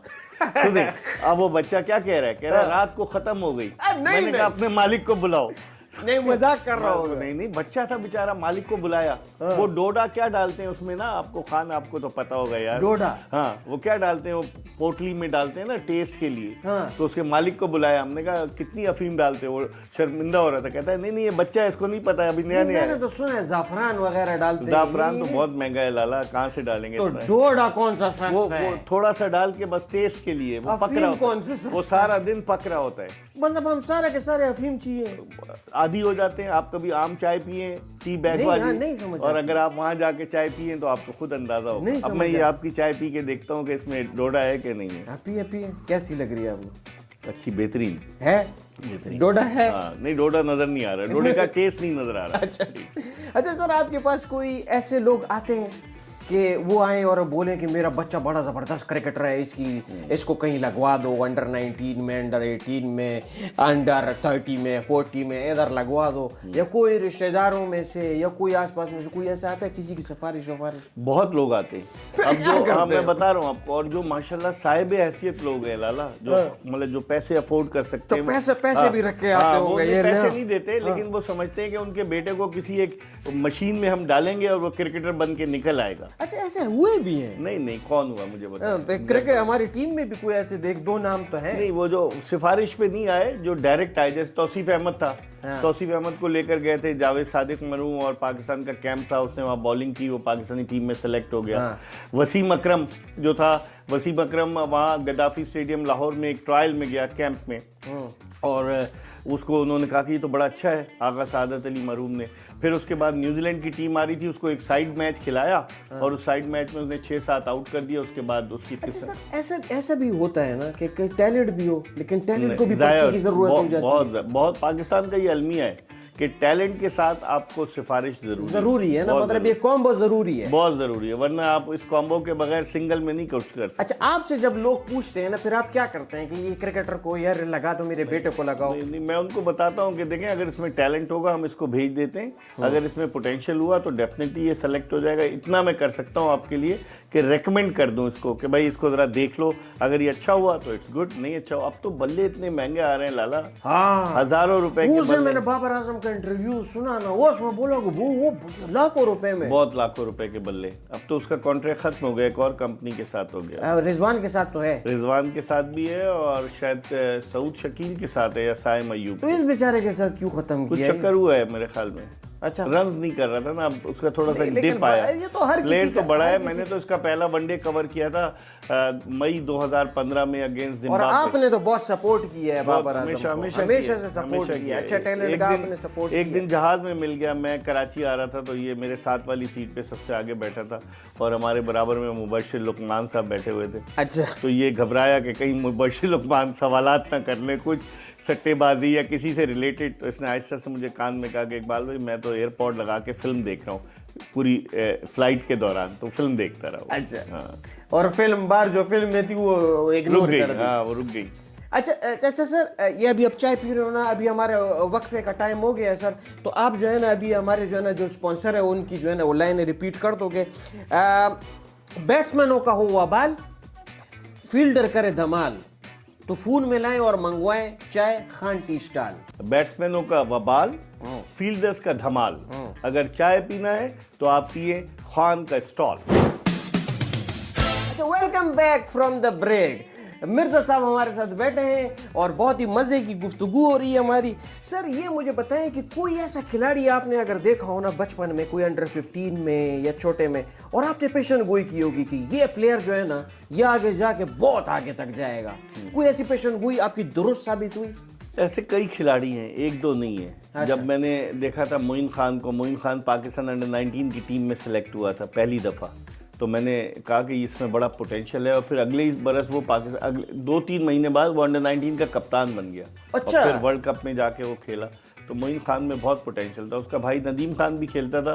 S1: اب وہ بچہ کیا کہہ رہا ہے؟ کہہ رہا ہے رات کو ختم ہو گئی. میں نے کہا اپنے مالک کو بلاؤ.
S2: نہیں مذاق کر رہا ہوں.
S1: نہیں بچہ تھا بیچارہ, مالک کو بلایا. وہ ڈوڈا کیا ڈالتے ہیں اس میں نا, آپ کو خان آپ کو تو پتا ہوگا یار,
S2: ڈوڈا,
S1: ہاں وہ کیا ڈالتے ہیں, وہ پوٹلی میں ڈالتے ہیں نا ٹیسٹ کے لیے. تو اس کے مالک کو بلایا, ہم نے کہا کتنی افیم ڈالتے ہیں, وہ شرمندہ ہو رہا تھا, کہتا ہے نہیں یہ بچہ ہے, اس کو نہیں پتا ہے, ابھی نیا
S2: میں نے تو سنا ہے زعفران وغیرہ ڈالتے ہیں.
S1: زعفران تو بہت مہنگا ہے لالا, کہاں سے ڈالیں گے.
S2: تو ڈوڈا کون سا سستا ہے؟
S1: وہ تھوڑا سا ڈال کے بس ٹیسٹ کے لیے, وہ پک رہا ہوتا ہے, وہ سارا دن پک رہا ہوتا ہے.
S2: مطلب ہم سارے کے سارے افیم چاہیے,
S1: عادی ہو جاتے ہیں. آپ کبھی عام چائے پیئیں ٹی بیگ والی, اور اگر آپ وہاں جا کے چائے پیئیں تو آپ کو خود اندازہ ہوگا. اب میں یہ آپ کی چائے پی کے دیکھتا ہوں کہ اس میں ڈوڈا ہے کہ نہیں ہے.
S2: پیئے کیسی لگ رہی ہے آپ کو؟
S1: اچھی بہترین
S2: ہے, ڈوڈا ہے.
S1: نہیں ڈوڈا نظر نہیں آ رہا, ڈوڈے کا ٹیسٹ نہیں نظر آ رہا.
S2: اچھا سر, آپ کے پاس کوئی ایسے لوگ آتے ہیں کہ وہ آئیں اور بولیں کہ میرا بچہ بڑا زبردست کرکٹر ہے, اس کو کہیں لگوا دو, انڈر 19 میں, انڈر 18 میں, انڈر 30 میں, 40 میں ادھر لگوا دو, یا کوئی رشتہ داروں میں سے یا کوئی آس پاس میں سے کوئی ایسا آتا ہے کسی کی سفارش وفارش؟
S1: بہت لوگ آتے ہیں. اب جو میں بتا رہا ہوں آپ کو, اور جو ماشاءاللہ صاحب حیثیت لوگ ہیں لالا, جو مطلب جو پیسے افورڈ کر سکتے ہیں,
S2: پیسے بھی رکھ کے آتے ہوں گے.
S1: پیسے نہیں دیتے, لیکن وہ سمجھتے ہیں کہ ان کے بیٹے کو کسی ایک مشین میں ہم ڈالیں گے اور وہ کرکٹر بن کے نکل آئے گا.
S2: اچھا ایسے ہوئے بھی ہیں؟
S1: نہیں کون ہوا مجھے بتا.
S2: کرکٹ ہماری ٹیم میں بھی کوئی ایسے دیکھ دو نام تو ہیں.
S1: نہیں وہ جو سفارش پہ نہیں آئے, جو ڈائریکٹ آئے, جیسے توصیف احمد تھا, توصیف احمد کو لے کر گئے تھے, جاوید صادق مرحوم, اور پاکستان کا کیمپ تھا, اس نے وہاں بالنگ کی, وہ پاکستانی ٹیم میں سلیکٹ ہو گیا. وسیم اکرم جو تھا, وسیم اکرم وہاں گدافی اسٹیڈیم لاہور میں ایک ٹرائل میں گیا کیمپ میں, اور اس کو انہوں نے کہا کہ یہ تو بڑا اچھا ہے, آغا سعادت علی مرحوم نے. پھر اس کے بعد نیوزی لینڈ کی ٹیم آ رہی تھی, اس کو ایک سائیڈ میچ کھلایا, اور اس سائیڈ میچ میں اس نے 6-7 آؤٹ کر دیا. اس کے بعد اس کی
S2: ایسا بھی ہوتا ہے نا کہ ٹیلنٹ بھی ہو, لیکن ٹیلنٹ کو بھی پرچی کی ضرورت ہو جاتی ہے.
S1: بہت پاکستان کا یہ المیہ ہے کہ ٹیلنٹ کے ساتھ آپ کو سفارش
S2: ضروری ہے نا, مطلب یہ کامبو ضروری ہے,
S1: بہت ضروری ہے, ورنہ آپ اس کامبو کے بغیر سنگل میں نہیں کچھ کر سکتے.
S2: اچھا آپ سے جب لوگ پوچھتے ہیں نا, پھر آپ کیا کرتے ہیں کہ یہ کرکٹر کو یار لگا دو, میرے بیٹے کو لگاؤ؟
S1: نہیں, میں ان کو بتاتا ہوں کہ دیکھیں اگر اس میں ٹیلنٹ ہوگا ہم اس کو بھیج دیتے ہیں, اگر اس میں پوٹینشیل ہوا تو ڈیفینیٹلی یہ سلیکٹ ہو جائے گا. اتنا میں کر سکتا ہوں آپ کے لیے کہ ریکمینڈ کر دوں اس کو کہ بھائی اس کو ذرا دیکھ لو, اگر یہ اچھا ہوا تو اٹس گڈ, نہیں اچھا ہوا. اب تو بلے اتنے مہنگے آ رہے ہیں لالا, ہزاروں روپے کے بلے.
S2: میں نے بابر اعظم کا انٹرویو سنا نا, وہ اس میں بولا کہ وہ لاکھوں روپے میں,
S1: بہت لاکھوں روپے کے بلے. اب تو اس کا کانٹریکٹ ختم ہو گیا, ایک اور کمپنی کے ساتھ ہو گیا.
S2: رضوان کے ساتھ تو ہے,
S1: رضوان کے ساتھ بھی ہے, اور شاید سعود شکیل کے ساتھ ہے, یا سائم ایوب.
S2: تو اس بیچارے کے ساتھ کیوں ختم کیا؟
S1: کچھ چکر ہوا ہے میرے خیال میں.
S2: اچھا
S1: رنز نہیں کر رہا تھا نا, اب اس کا تھوڑا سا ڈپ آیا. پلیئر تو بڑا ہے, میں نے تو اس کا پہلا ون ڈے کور کیا تھا مئی 2015 میں اگینسٹ زمبابوے.
S2: اور آپ نے تو بہت سپورٹ کیا ہے بابر اعظم کو,
S1: ہمیشہ
S2: سے سپورٹ کیا. اچھا ٹیلنٹ کا آپ نے سپورٹ.
S1: ایک دن جہاز میں مل گیا, میں کراچی آ رہا تھا, تو یہ میرے ساتھ والی سیٹ پہ سب سے آگے بیٹھا تھا, اور ہمارے برابر میں مبشر لقمان صاحب بیٹھے ہوئے تھے.
S2: اچھا,
S1: تو یہ گھبرایا کہ کہیں مبشر لقمان سوالات نہ کر لیں کچھ سٹے بازی یا کسی سے ریلیٹڈ. تو اس نے آہستہ سے مجھے کان میں کہا کہ اقبال بھائی میں تو ایئرپورٹ لگا کے فلم دیکھ رہا ہوں پوری فلائٹ کے دوران, تو فلم دیکھتا رہا.
S2: اچھا, اور فلم بار جو فلم میں تھی وہ اگنور کر دی.
S1: ہاں وہ رک گئی.
S2: اچھا سر, یہ ابھی اب چائے پی رہے ہو نا, ابھی ہمارے وقفے کا ٹائم ہو گیا ہے سر, تو آپ جو ہے نا ابھی ہمارے جو ہے نا جو اسپانسر ہے ان کی جو ہے نا وہ لائن ریپیٹ کر دو گے. بیٹسمینوں کا ہو وبال, فیلڈر کرے دھمال, تو فون میں لائیں اور منگوائیں چائے خان ٹی اسٹال.
S1: بیٹسمینوں کا وبال, فیلڈرز کا دھمال, اگر چائے پینا ہے تو آپ پیئے خان کا اسٹال.
S2: اچھا, welcome back from the break. Mirza صاحب ہمارے ساتھ بیٹھے ہیں اور بہت ہی مزے کی گفتگو ہو رہی ہے ہماری. سر یہ مجھے بتائیں کہ کوئی ایسا کھلاڑی آپ نے اگر دیکھا ہو نا بچپن میں, کوئی انڈر 15 میں یا چھوٹے میں, اور آپ نے پیشن گوئی کی ہوگی کہ یہ پلیئر جو ہے نا یہ آگے جا کے بہت آگے تک جائے گا, کوئی ایسی پیشن گوئی آپ کی درست ثابت ہوئی؟
S1: ایسے کئی کھلاڑی ہیں, ایک دو نہیں ہے. جب میں نے دیکھا تھا معین خان کو, معین خان پاکستان انڈر 19 کی ٹیم میں سلیکٹ ہوا تھا پہلی دفعہ, تو میں نے کہا کہ اس میں بڑا پوٹینشیل ہے, اور پھر اگلے ہی برس وہ پاکستان 2-3 مہینے بعد وہ انڈر 19 کا کپتان بن گیا.
S2: اچھا,
S1: اور پھر ورلڈ کپ میں جا کے وہ کھیلا. تو معین خان میں بہت پوٹینشیل تھا. اس کا بھائی ندیم خان بھی کھیلتا تھا,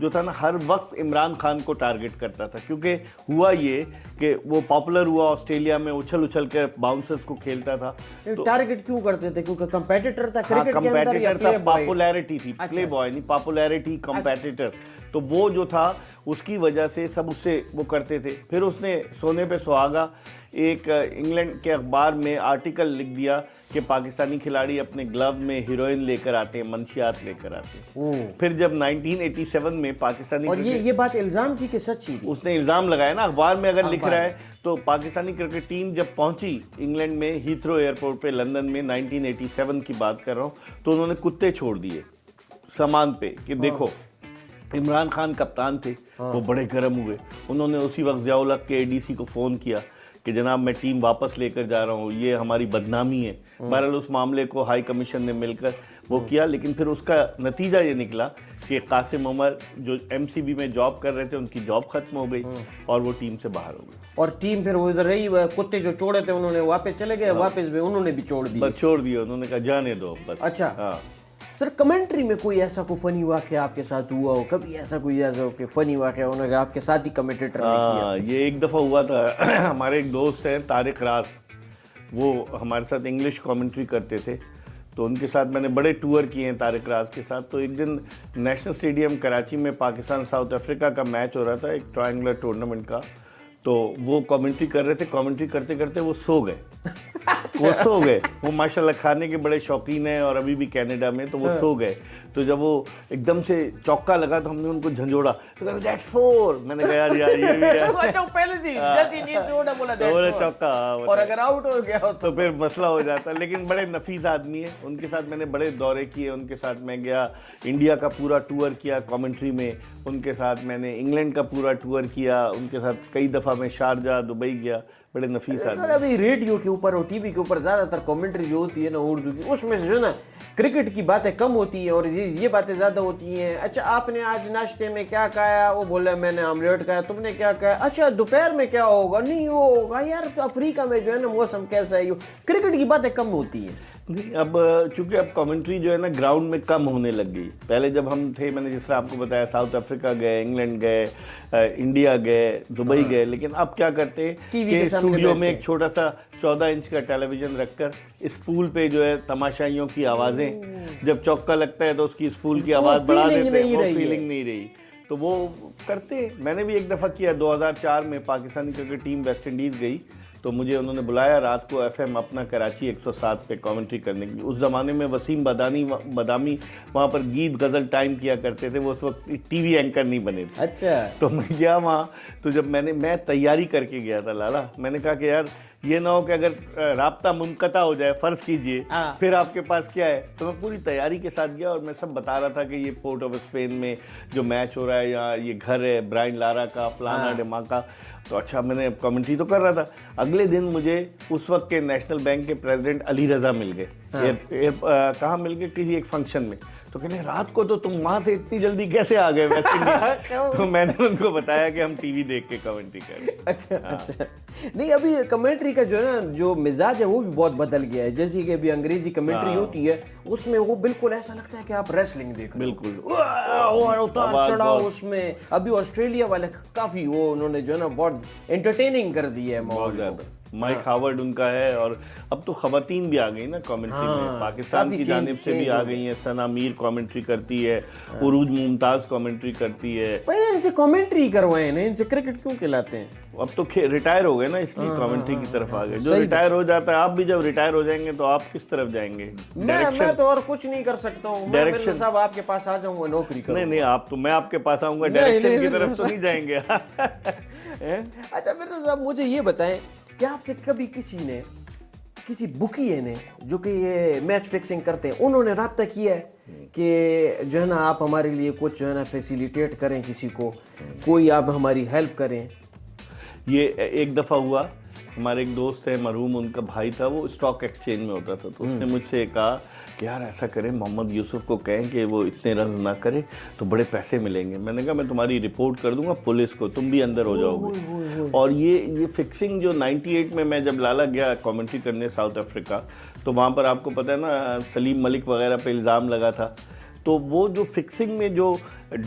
S1: جو تھا نا ہر وقت عمران خان کو ٹارگٹ کرتا تھا، کیونکہ ہوا یہ کہ وہ پاپولر ہوا آسٹریلیا میں، اچھل کے باؤنسرز کو کھیلتا تھا۔
S2: ٹارگٹ کیوں کرتے تھے؟ کیونکہ کمپیٹیٹر تھا کرکٹ کے اندر،
S1: کمپیٹیٹر تھا، پاپولیرٹی تھی، پلے بوائے نہیں، پاپولیرٹی، کمپیٹیٹر، تو وہ جو تھا اس کی وجہ سے سب اس سے وہ کرتے تھے۔ پھر اس نے سونے پہ سہاگا ایک انگلینڈ کے اخبار میں آرٹیکل لکھ دیا کہ پاکستانی کھلاڑی اپنے گلو میں ہیروئن لے کر آتے ہیں، منشیات لے کر آتے ہیں۔ پھر جب 1987 میں پاکستانی،
S2: اور یہ بات الزام تھی کہ سچی تھی؟
S1: اس نے الزام لگایا نا، اخبار میں اگر لکھ رہا ہے تو پاکستانی کرکٹ ٹیم جب پہنچی انگلینڈ میں ہیتھرو ایئرپورٹ پہ لندن میں 1987 کی بات کر رہا ہوں، تو انہوں نے کتے چھوڑ دیے سامان پہ کہ دیکھو عمران خان کپتان تھے، وہ بڑے گرم ہوئے، انہوں نے اسی وقت ضیاء الحق کے ADC کو فون کیا کہ جناب میں ٹیم واپس لے کر جا رہا ہوں، یہ ہماری بدنامی ہے۔ بہرحال اس معاملے کو ہائی کمیشن نے مل کر وہ کیا، لیکن پھر اس کا نتیجہ یہ نکلا کہ قاسم عمر جو MCB میں جاب کر رہے تھے ان کی جاب ختم ہو گئی اور وہ ٹیم سے باہر ہو گئی،
S2: اور ٹیم پھر وہ ادھر رہی، کتے جو چھوڑے تھے انہوں نے واپس چلے گئے، واپس بھی انہوں نے بھی چھوڑ دی،
S1: بس چھوڑ دیا، انہوں نے کہا جانے دو بس۔
S2: اچھا
S1: ہاں
S2: سر، کمنٹری میں کوئی ایسا کوئی فنی واقعہ آپ کے ساتھ ہوا ہو؟ کبھی ایسا کوئی ایسا ہو کہ فنی واقعہ انہوں نے آپ کے ساتھ ہی کمنٹیٹر نے کیا؟
S1: یہ ایک دفعہ ہوا تھا، ہمارے ایک دوست ہیں طارق راز، وہ ہمارے ساتھ انگلش کامنٹری کرتے تھے، تو ان کے ساتھ میں نے بڑے ٹور کیے ہیں طارق راز کے ساتھ۔ تو ایک دن نیشنل اسٹیڈیم کراچی میں پاکستان ساؤتھ افریقہ کا میچ ہو رہا تھا، ایک ٹرائنگولر ٹورنامنٹ کا، تو وہ کامنٹری کر رہے تھے، کامنٹری کرتے کرتے وہ سو گئے، وہ ماشاءاللہ کھانے کے بڑے شوقین ہیں اور ابھی بھی کینیڈا میں، تو وہ سو گئے۔ تو جب وہ ایک دم سے چوکا لگا تو ہم نے ان کو جھنجھوڑا، تو کہا دیٹس فور، میں نے کہا یار یہ بھی ہے،
S2: اچھا پہلے سے جیسے نیند سے اٹھا بولا دیٹس
S1: چوکا،
S2: اور اگر آؤٹ ہو گیا
S1: تو پھر مسئلہ ہو جاتا۔ لیکن بڑے نفیس آدمی ہیں، ان کے ساتھ میں نے بڑے دورے کیے، ان کے ساتھ میں گیا انڈیا کا پورا ٹور کیا کامنٹری میں، ان کے ساتھ میں نے انگلینڈ کا پورا ٹور کیا، ان کے ساتھ کئی دفعہ میں شارجہ، دبئی گیا، بڑے نفیس آدمی۔
S2: سر ابھی ریڈیو کے اوپر اور TV کے اوپر زیادہ تر کامنٹری جو ہوتی ہے نا اردو کی، اس میں سے جو ہے نا کرکٹ کی باتیں کم ہوتی ہیں اور یہ باتیں زیادہ ہوتی ہیں۔ اچھا آپ نے آج ناشتے میں کیا کھایا؟ وہ بولا میں نے آملیٹ کھایا، تم نے کیا کھایا؟ اچھا دوپہر میں کیا ہوگا؟ نہیں ہوگا یار افریقہ میں جو ہے نا موسم کیسا ہے، کرکٹ کی باتیں کم ہوتی ہیں۔
S1: نہیں، اب چونکہ اب کامنٹری جو ہے نا گراؤنڈ میں کم ہونے لگ گئی۔ پہلے جب ہم تھے، میں نے جس طرح آپ کو بتایا، ساؤتھ افریقہ گئے، انگلینڈ گئے، انڈیا گئے، دبئی گئے، لیکن اب کیا کرتے ہیں کہ اسٹوڈیو میں ایک چھوٹا سا 14 انچ کا ٹیلی ویژن رکھ کر اس پول پہ جو ہے تماشائیوں کی آوازیں، جب چوکا لگتا ہے تو اس کی اس پول کی آواز بڑھا دیتے ہیں، وہ فیلنگ نہیں رہی، تو وہ کرتے ہیں۔ میں نے بھی ایک دفعہ کیا، 2004 میں Pakistani cricket team West Indies گئی، تو مجھے انہوں نے بلایا رات کو FM اپنا کراچی 107 پہ کامنٹری کرنے کی۔ اس زمانے میں وسیم بادامی وہاں پر گیت غزل ٹائم کیا کرتے تھے، وہ اس وقت TV اینکر نہیں بنے تھے۔
S2: اچھا
S1: تو میں گیا وہاں، تو جب میں تیاری کر کے گیا تھا لالا، میں نے کہا کہ یار یہ نہ ہو کہ اگر رابطہ منقطع ہو جائے، فرض کیجئے، پھر آپ کے پاس کیا ہے۔ تو میں پوری تیاری کے ساتھ گیا اور میں سب بتا رہا تھا کہ یہ پورٹ آف اسپین میں جو میچ ہو رہا ہے، یہاں یہ گھر ہے برائن لارا کا، فلانا ڈماکا، تو اچھا میں نے کامنٹری تو کر رہا تھا۔ اگلے دن مجھے اس وقت کے نیشنل بینک کے پریزیڈنٹ علی رضا مل گئے، کہاں مل گئے؟ کسی ایک فنکشن میں، تو کہنے رات کو تو تم وہاں تھے، اتنی جلدی کیسے آ گئے ویسٹ انڈیز؟ تو میں نے ان کو بتایا کہ ہم TV دیکھ کے کامنٹری کر رہے ہیں۔
S2: اچھا نہیں، ابھی کمنٹری کا جو ہے نا جو مزاج ہے وہ بھی بہت بدل گیا ہے، جیسے کہ ابھی انگریزی کمنٹری ہوتی ہے اس میں وہ بالکل ایسا لگتا ہے کہ آپ ریسلنگ دیکھ رہے ہیں،
S1: بالکل
S2: اور اتار چڑھاؤ اس میں۔ ابھی آسٹریلیا والے کافی وہ انہوں نے جو ہے نا بہت انٹرٹیننگ کر دی ہے
S1: بہت زیادہ۔ مائک ہاورڈ ان کا ہے، اور اب تو خواتین بھی آ گئی نا کامنٹری میں، پاکستان کی جانب سے بھی آ گئی ہیں، ثنا میر کامنٹری کرتی ہے، عروج ممتاز کامنٹری کرتی ہے۔
S2: پہلے ان سے کامنٹری کروائے نا، ان سے کرکٹ کیوں کھلاتے ہیں؟
S1: اب تو ریٹائر ہو گئے نا، اس لیے کامنٹری کی طرف آ گئے۔ جو ریٹائر ہو جاتا ہے، آپ بھی جب ریٹائر ہو جائیں گے تو آپ کس طرف جائیں گے؟
S2: میں تو اور کچھ نہیں کر سکتا ہوں، میں صاحب آپ کے پاس آ جاؤں گا نوکری کروں۔
S1: نہیں آپ تو، میں آپ کے پاس آؤں گا، ڈائریکشن کی طرف تو نہیں جائیں گے۔
S2: اچھا مرزا صاحب مجھے یہ بتائیں کہ آپ سے کبھی کسی بکیے نے جو کہ یہ میچ فکسنگ کرتے ہیں، انہوں نے رابطہ کیا ہے کہ جو ہے نا آپ ہمارے لیے کچھ جو ہے نا فیسیلیٹیٹ کریں، کسی کو کوئی آپ ہماری ہیلپ کریں؟
S1: یہ ایک دفعہ ہوا، ہمارے ایک دوست ہے مرحوم، ان کا بھائی تھا، وہ اسٹاک ایکسچینج میں ہوتا تھا، تو اس نے مجھ سے کہا کہ یار ایسا کریں، محمد یوسف کو کہیں کہ وہ اتنے رنز نہ کرے تو بڑے پیسے ملیں گے۔ میں نے کہا میں تمہاری رپورٹ کر دوں گا پولیس کو، تم بھی اندر ہو جاؤ گے۔ اور یہ فکسنگ جو 98 میں جب لالا گیا کامنٹری کرنے ساؤتھ افریقہ، تو وہاں پر آپ کو پتہ ہے نا سلیم ملک وغیرہ پہ الزام لگا تھا تو وہ جو فکسنگ میں جو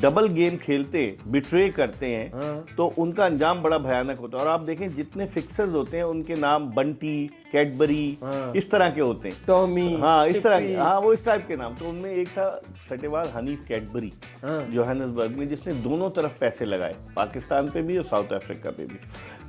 S1: ڈبل گیم کھیلتے ہیں, بٹرے کرتے ہیں, تو ان کا انجام بڑا بھیانک ہوتا ہے. اور آپ دیکھیں جتنے فکسرز ہوتے ہیں ان کے نام بنٹی, کیڈبری, اس طرح کے ہوتے ہیں,
S2: ٹامی,
S1: ہاں اس طرح کے, ہاں وہ اس ٹائپ کے نام. تو ان میں ایک تھا سٹے باز حنیف کیڈبری جوہانسبرگ میں, جس نے دونوں طرف پیسے لگائے, پاکستان پہ بھی اور ساؤتھ افریقہ پہ بھی.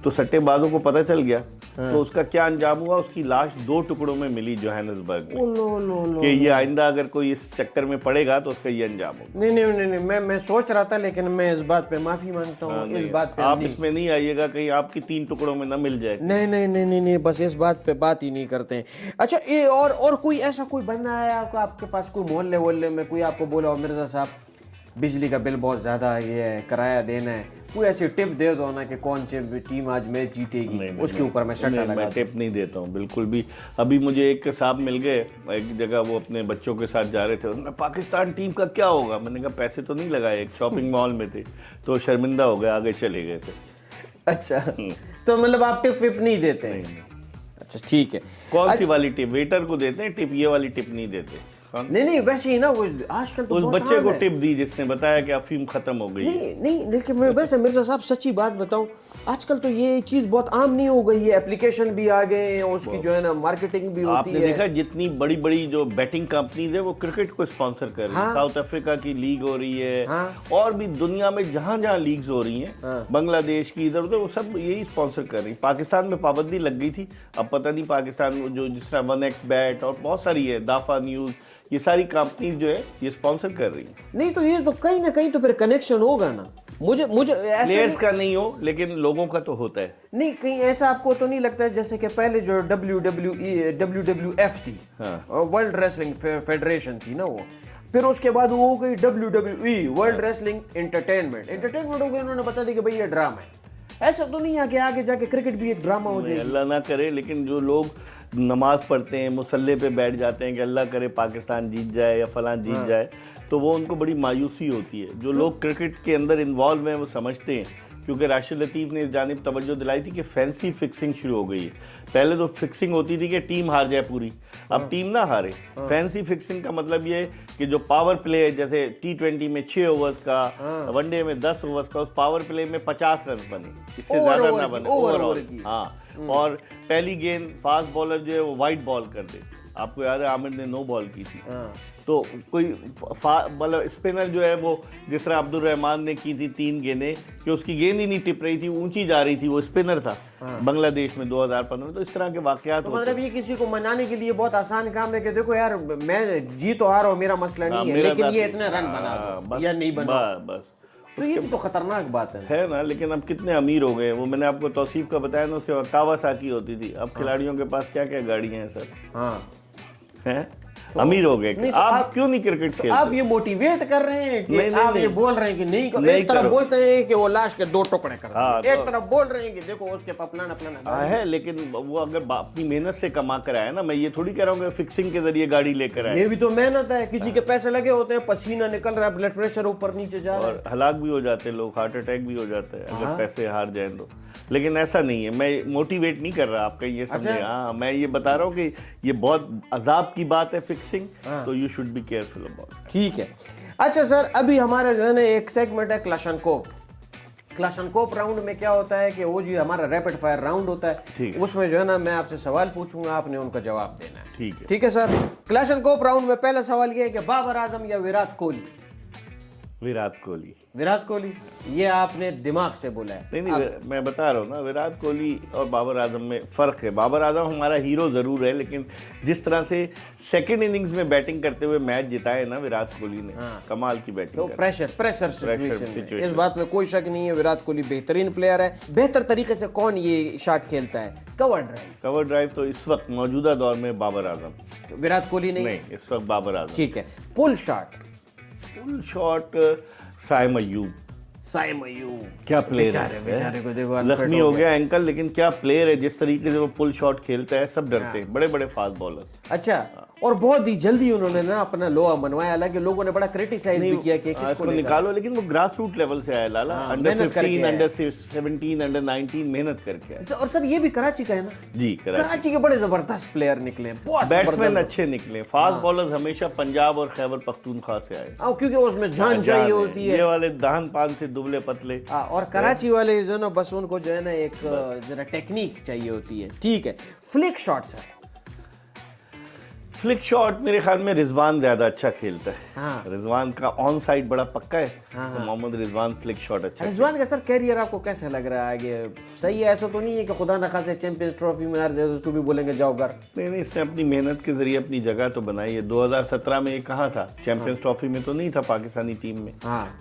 S1: تو سٹے بازوں کو پتہ چل گیا, تو اس کا کیا انجام ہوا, اس کی لاش 2 ٹکڑوں میں ملی جوہانسبرگ میں, کہ یہ آئندہ اگر کوئی اس چکر میں پڑے گا تو اس کا یہ انجام ہوگا.
S2: نہیں, میں سوچ رہا تھا, لیکن میں اس بات پہ معافی مانگتا ہوں. اس بات پہ
S1: آپ اس میں نہیں آئیے گا کہیں آپ کی 3 ٹکڑوں میں نہ مل جائے.
S2: نہیں, بس اس بات پہ بات ہی نہیں کرتے ہیں. اچھا, یہ اور کوئی ایسا کوئی بندہ ہے آپ کے پاس, کوئی محلے میں کوئی آپ کو بولا ہو مرزا صاحب بجلی کا بل بہت زیادہ ہے, یہ ہے کرایہ دینا ہے, کوئی ایسی ٹپ دے دو نا کہ کون سی ٹیم آج میچ جیتے گی, اس کے اوپر میں شٹر لگا.
S1: میں ٹپ نہیں دیتا ہوں بالکل بھی. ابھی مجھے ایک صاحب مل گئے ایک جگہ, وہ اپنے بچوں کے ساتھ جا رہے تھے, انہوں نے پاکستان ٹیم کا کیا ہوگا. میں نے کہا پیسے تو نہیں لگائے, ایک شاپنگ مال میں تھے تو شرمندہ ہو گئے, آگے چلے گئے تھے.
S2: اچھا, تو مطلب آپ ٹپ وپ نہیں دیتے ہیں. اچھا ٹھیک ہے.
S1: کون سی والی ٹپ؟ ویٹر کو دیتے ہیں ٹپ, یہ والی ٹپ نہیں دیتے.
S2: نہیں ویسے ہی نا, وہ آج کل تو
S1: اس بچے کو ٹپ دی جس نے بتایا کہ افیم ختم ہو گئی.
S2: نہیں لیکن ویسے مرزا صاحب سچی بات بتاؤں, آج کل تو یہ چیز بہت عام نہیں ہو گئی ہے, اپلیکیشن بھی آ گئے ہیں, اس کی جو ہے نا مارکیٹنگ بھی ہوتی ہے.
S1: آپ نے دیکھا جتنی بڑی بڑی جو بیٹنگ کمپنیز ہیں وہ کرکٹ کو اسپانسر کر رہی ہیں. ساؤتھ افریقہ کی لیگ ہو رہی ہے, اور بھی دنیا میں جہاں جہاں لیگز ہو رہی ہیں, بنگلہ دیش کی ادھر ادھر, وہ سب یہی اسپانسر کر رہی ہیں. پاکستان میں پابندی لگ گئی تھی, اب پتہ نہیں پاکستان میں جو جس طرح 1x بیٹ اور بہت ساری ہے, دافع نیوز, یہ ساری کمپنیز جو ہے یہ اسپانسر کر رہی ہیں.
S2: نہیں تو یہ تو کہیں نہ کہیں تو پھر کنیکشن ہوگا نا. مجھے
S1: پلیئرز کا نہیں ہو لیکن لوگوں کا تو ہوتا ہے.
S2: نہیں کہیں ایسا آپ کو تو نہیں لگتا ہے جیسے کہ پہلے جو WWF تھی, ورلڈ ریسلنگ فیڈریشن تھی نا, وہ پھر اس کے بعد وہ ہو گئی WWE, ورلڈ ریسلنگ انٹرٹینمنٹ ہو گئی. انہوں نے بتا دی کہ بھئی یہ ڈرامہ ہے. ایسا تو نہیں ہے کہ آگے جا کے کرکٹ بھی ایک ڈرامہ ہو جائے.
S1: اللہ نہ کرے, لیکن جو لوگ نماز پڑھتے ہیں, مصلی پہ بیٹھ جاتے ہیں کہ اللہ کرے پاکستان جیت جائے یا فلاں جیت جائے, تو وہ ان کو بڑی مایوسی ہوتی ہے. جو لوگ کرکٹ کے اندر انوالو ہیں وہ سمجھتے ہیں, کیونکہ راشد لطیف نے اس جانب توجہ دلائی تھی کہ فینسی فکسنگ شروع ہو گئی ہے. پہلے تو فکسنگ ہوتی تھی کہ ٹیم ہار جائے پوری, اب ٹیم نہ ہارے. فینسی فکسنگ کا مطلب یہ ہے کہ جو پاور پلے ہے, جیسے T20 میں 6 اوورز کا, ون ڈے میں 10 اوورز کا, اس پاور پلے میں 50 رنز بنے, اس سے زیادہ نہ بنے اوور آل. ہاں, اور پہلی گیند فاسٹ بالر جو ہے وہ وائٹ بال کر دے. آپ کو یاد ہے عامر نے 9 بال کی تھی, تو کوئی مطلب اسپنر جو ہے وہ جس طرح عبد الرحمان نے کی تھی 3 گیندیں کہ اس کی گیند ہی نہیں ٹپ رہی تھی, اونچی جا رہی تھی, وہ اسپنر تھا بنگلہ دیش میں 2015. تو اس طرح کے واقعات.
S2: مطلب یہ کسی کو منانے کے لیے بہت آسان کام ہے کہ دیکھو یار میں جیت تو ہار ہوں, میرا مسئلہ نہیں ہے, لیکن یہ اتنے رن بنا دو یا نہیں بنا,
S1: بس.
S2: تو یہ تو خطرناک بات
S1: ہے نا. لیکن اب کتنے امیر ہو گئے. وہ میں نے آپ کو توصیف کا بتایا نا, اس کے بعد کاواساکی ہوتی تھی, اب کھلاڑیوں کے پاس کیا کیا گاڑیاں ہیں سر.
S2: ہاں,
S1: ہیں امیر ہو گئے. آپ کیوں نہیں کرکٹ کھیلتے؟
S2: آپ یہ موٹیویٹ کر رہے ہیں کہ آپ یہ بول رہے ہیں کہ نہیں کرو. ایک طرف بولتے ہیں کہ وہ لاش کے 2 ٹکڑے کر دیں, ایک طرف بول رہے ہیں کہ دیکھو اس کے پپلانا
S1: ہے, لیکن وہ اگر اپنی محنت سے کما کر آیا نا. میں یہ تھوڑی کہہ رہا ہوں کہ فکسنگ کے ذریعے گاڑی لے کر آئے,
S2: یہ بھی تو محنت ہے. کسی کے پیسے لگے ہوتے ہیں, پسینہ نکل رہا ہے, بلڈ پریشر اوپر نیچے جا رہا ہے,
S1: اور ہلاک بھی ہو جاتے ہیں لوگ, ہارٹ اٹیک بھی ہو جاتا ہے اگر پیسے ہار جائیں تو. لیکن ایسا نہیں ہے, میں موٹیویٹ نہیں کر رہا آپ کا یہ سمجھے. ہاں, میں یہ بتا رہا ہوں کہ یہ بہت عذاب کی بات ہے فکسنگ, تو you should be careful about.
S2: ٹھیک ہے. اچھا سر, ابھی ہمارا جو ہے نا ایک سیگمنٹ ہے کلاشنکوپ راؤنڈ میں کیا ہوتا ہے کہ وہ جو ہمارا ریپڈ فائر راؤنڈ ہوتا ہے, اس میں جو ہے نا میں آپ سے سوال پوچھوں گا, آپ نے ان کا جواب دینا ہے. ٹھیک ہے سر. کلاشنکوپ راؤنڈ میں پہلا سوال یہ ہے کہ بابر اعظم یا وراٹ کوہلی؟ وراٹ کوہلی. یہ آپ نے دماغ سے بولا ہے.
S1: نہیں, میں بتا رہا ہوں نا, وراٹ کوہلی اور بابر اعظم میں فرق ہے. بابر اعظم ہمارا ہیرو ضرور ہے, لیکن جس طرح سے سیکنڈ اننگز میں بیٹنگ کرتے ہوئے میچ جتائے نا وراٹ کوہلی نے, کمال کی بیٹنگ.
S2: پریشر سچویشن, اس بات میں کوئی شک نہیں ہے. وراٹ کوہلی بہترین پلیئر ہے. بہتر طریقے سے کون یہ شاٹ کھیلتا ہے؟ کور
S1: ڈرائیو تو اس وقت موجودہ دور میں بابر اعظم.
S2: وراٹ کوہلی نہیں,
S1: اس وقت بابر اعظم.
S2: ٹھیک ہے. پل شاٹ
S1: سائم ایوب کیا پلیئر ہے, زخمی ہو گیا اینکل, لیکن کیا پلیئر ہے. جس طریقے سے وہ پل شاٹ کھیلتا ہے سب ڈرتے ہیں, بڑے بڑے فاسٹ بالر.
S2: اچھا, اور بہت ہی جلدی انہوں نے نا اپنا لوہا منوایا. حالانکہ لوگوں نے بڑا کرٹیسائز بھی کیا کہ
S1: اس کو نکالو, لیکن وہ گراس روٹ لیول سے آیا لالا, انڈر 15, انڈر 17, انڈر 19 محنت کر کے.
S2: اور سر یہ بھی کراچی کا ہے نا؟
S1: جی,
S2: کراچی کے بڑے زبردست پلیئر نکلے ہیں,
S1: بیٹسمین اچھے نکلے. فاسٹ بالرز ہمیشہ پنجاب اور خیبر پختونخوا سے آئے,
S2: کیونکہ اس میں جان چاہیے ہوتی ہے.
S1: یہ والے دہن پان سے دبلے پتلے,
S2: اور کراچی والے جو نا بس ان کو جو ہے نا ایک ذرا ٹیکنیک چاہیے ہوتی ہے. ٹھیک ہے, فلک شاٹ سر.
S1: فلک شاٹ میرے خیال میں رضوان زیادہ اچھا کھیلتا ہے. رضوان کا آن سائڈ بڑا پکا ہے, تو محمد رضوان فلک شاٹ اچھا.
S2: رضوان کا سر کیریئر آپ کو کیسا لگ رہا ہے آگے؟ صحیح ہے, ایسا تو نہیں ہے کہ خدا نخواستہ چیمپئنز ٹرافی میں ہار جائے تو اس کو بھی بولیں گے جاؤ گھر؟
S1: نہیں, اس نے اپنی محنت کے ذریعے اپنی جگہ تو بنائی ہے. 2017 میں یہ کہاں تھا, چیمپئنز ٹرافی میں تو نہیں تھا پاکستانی ٹیم میں.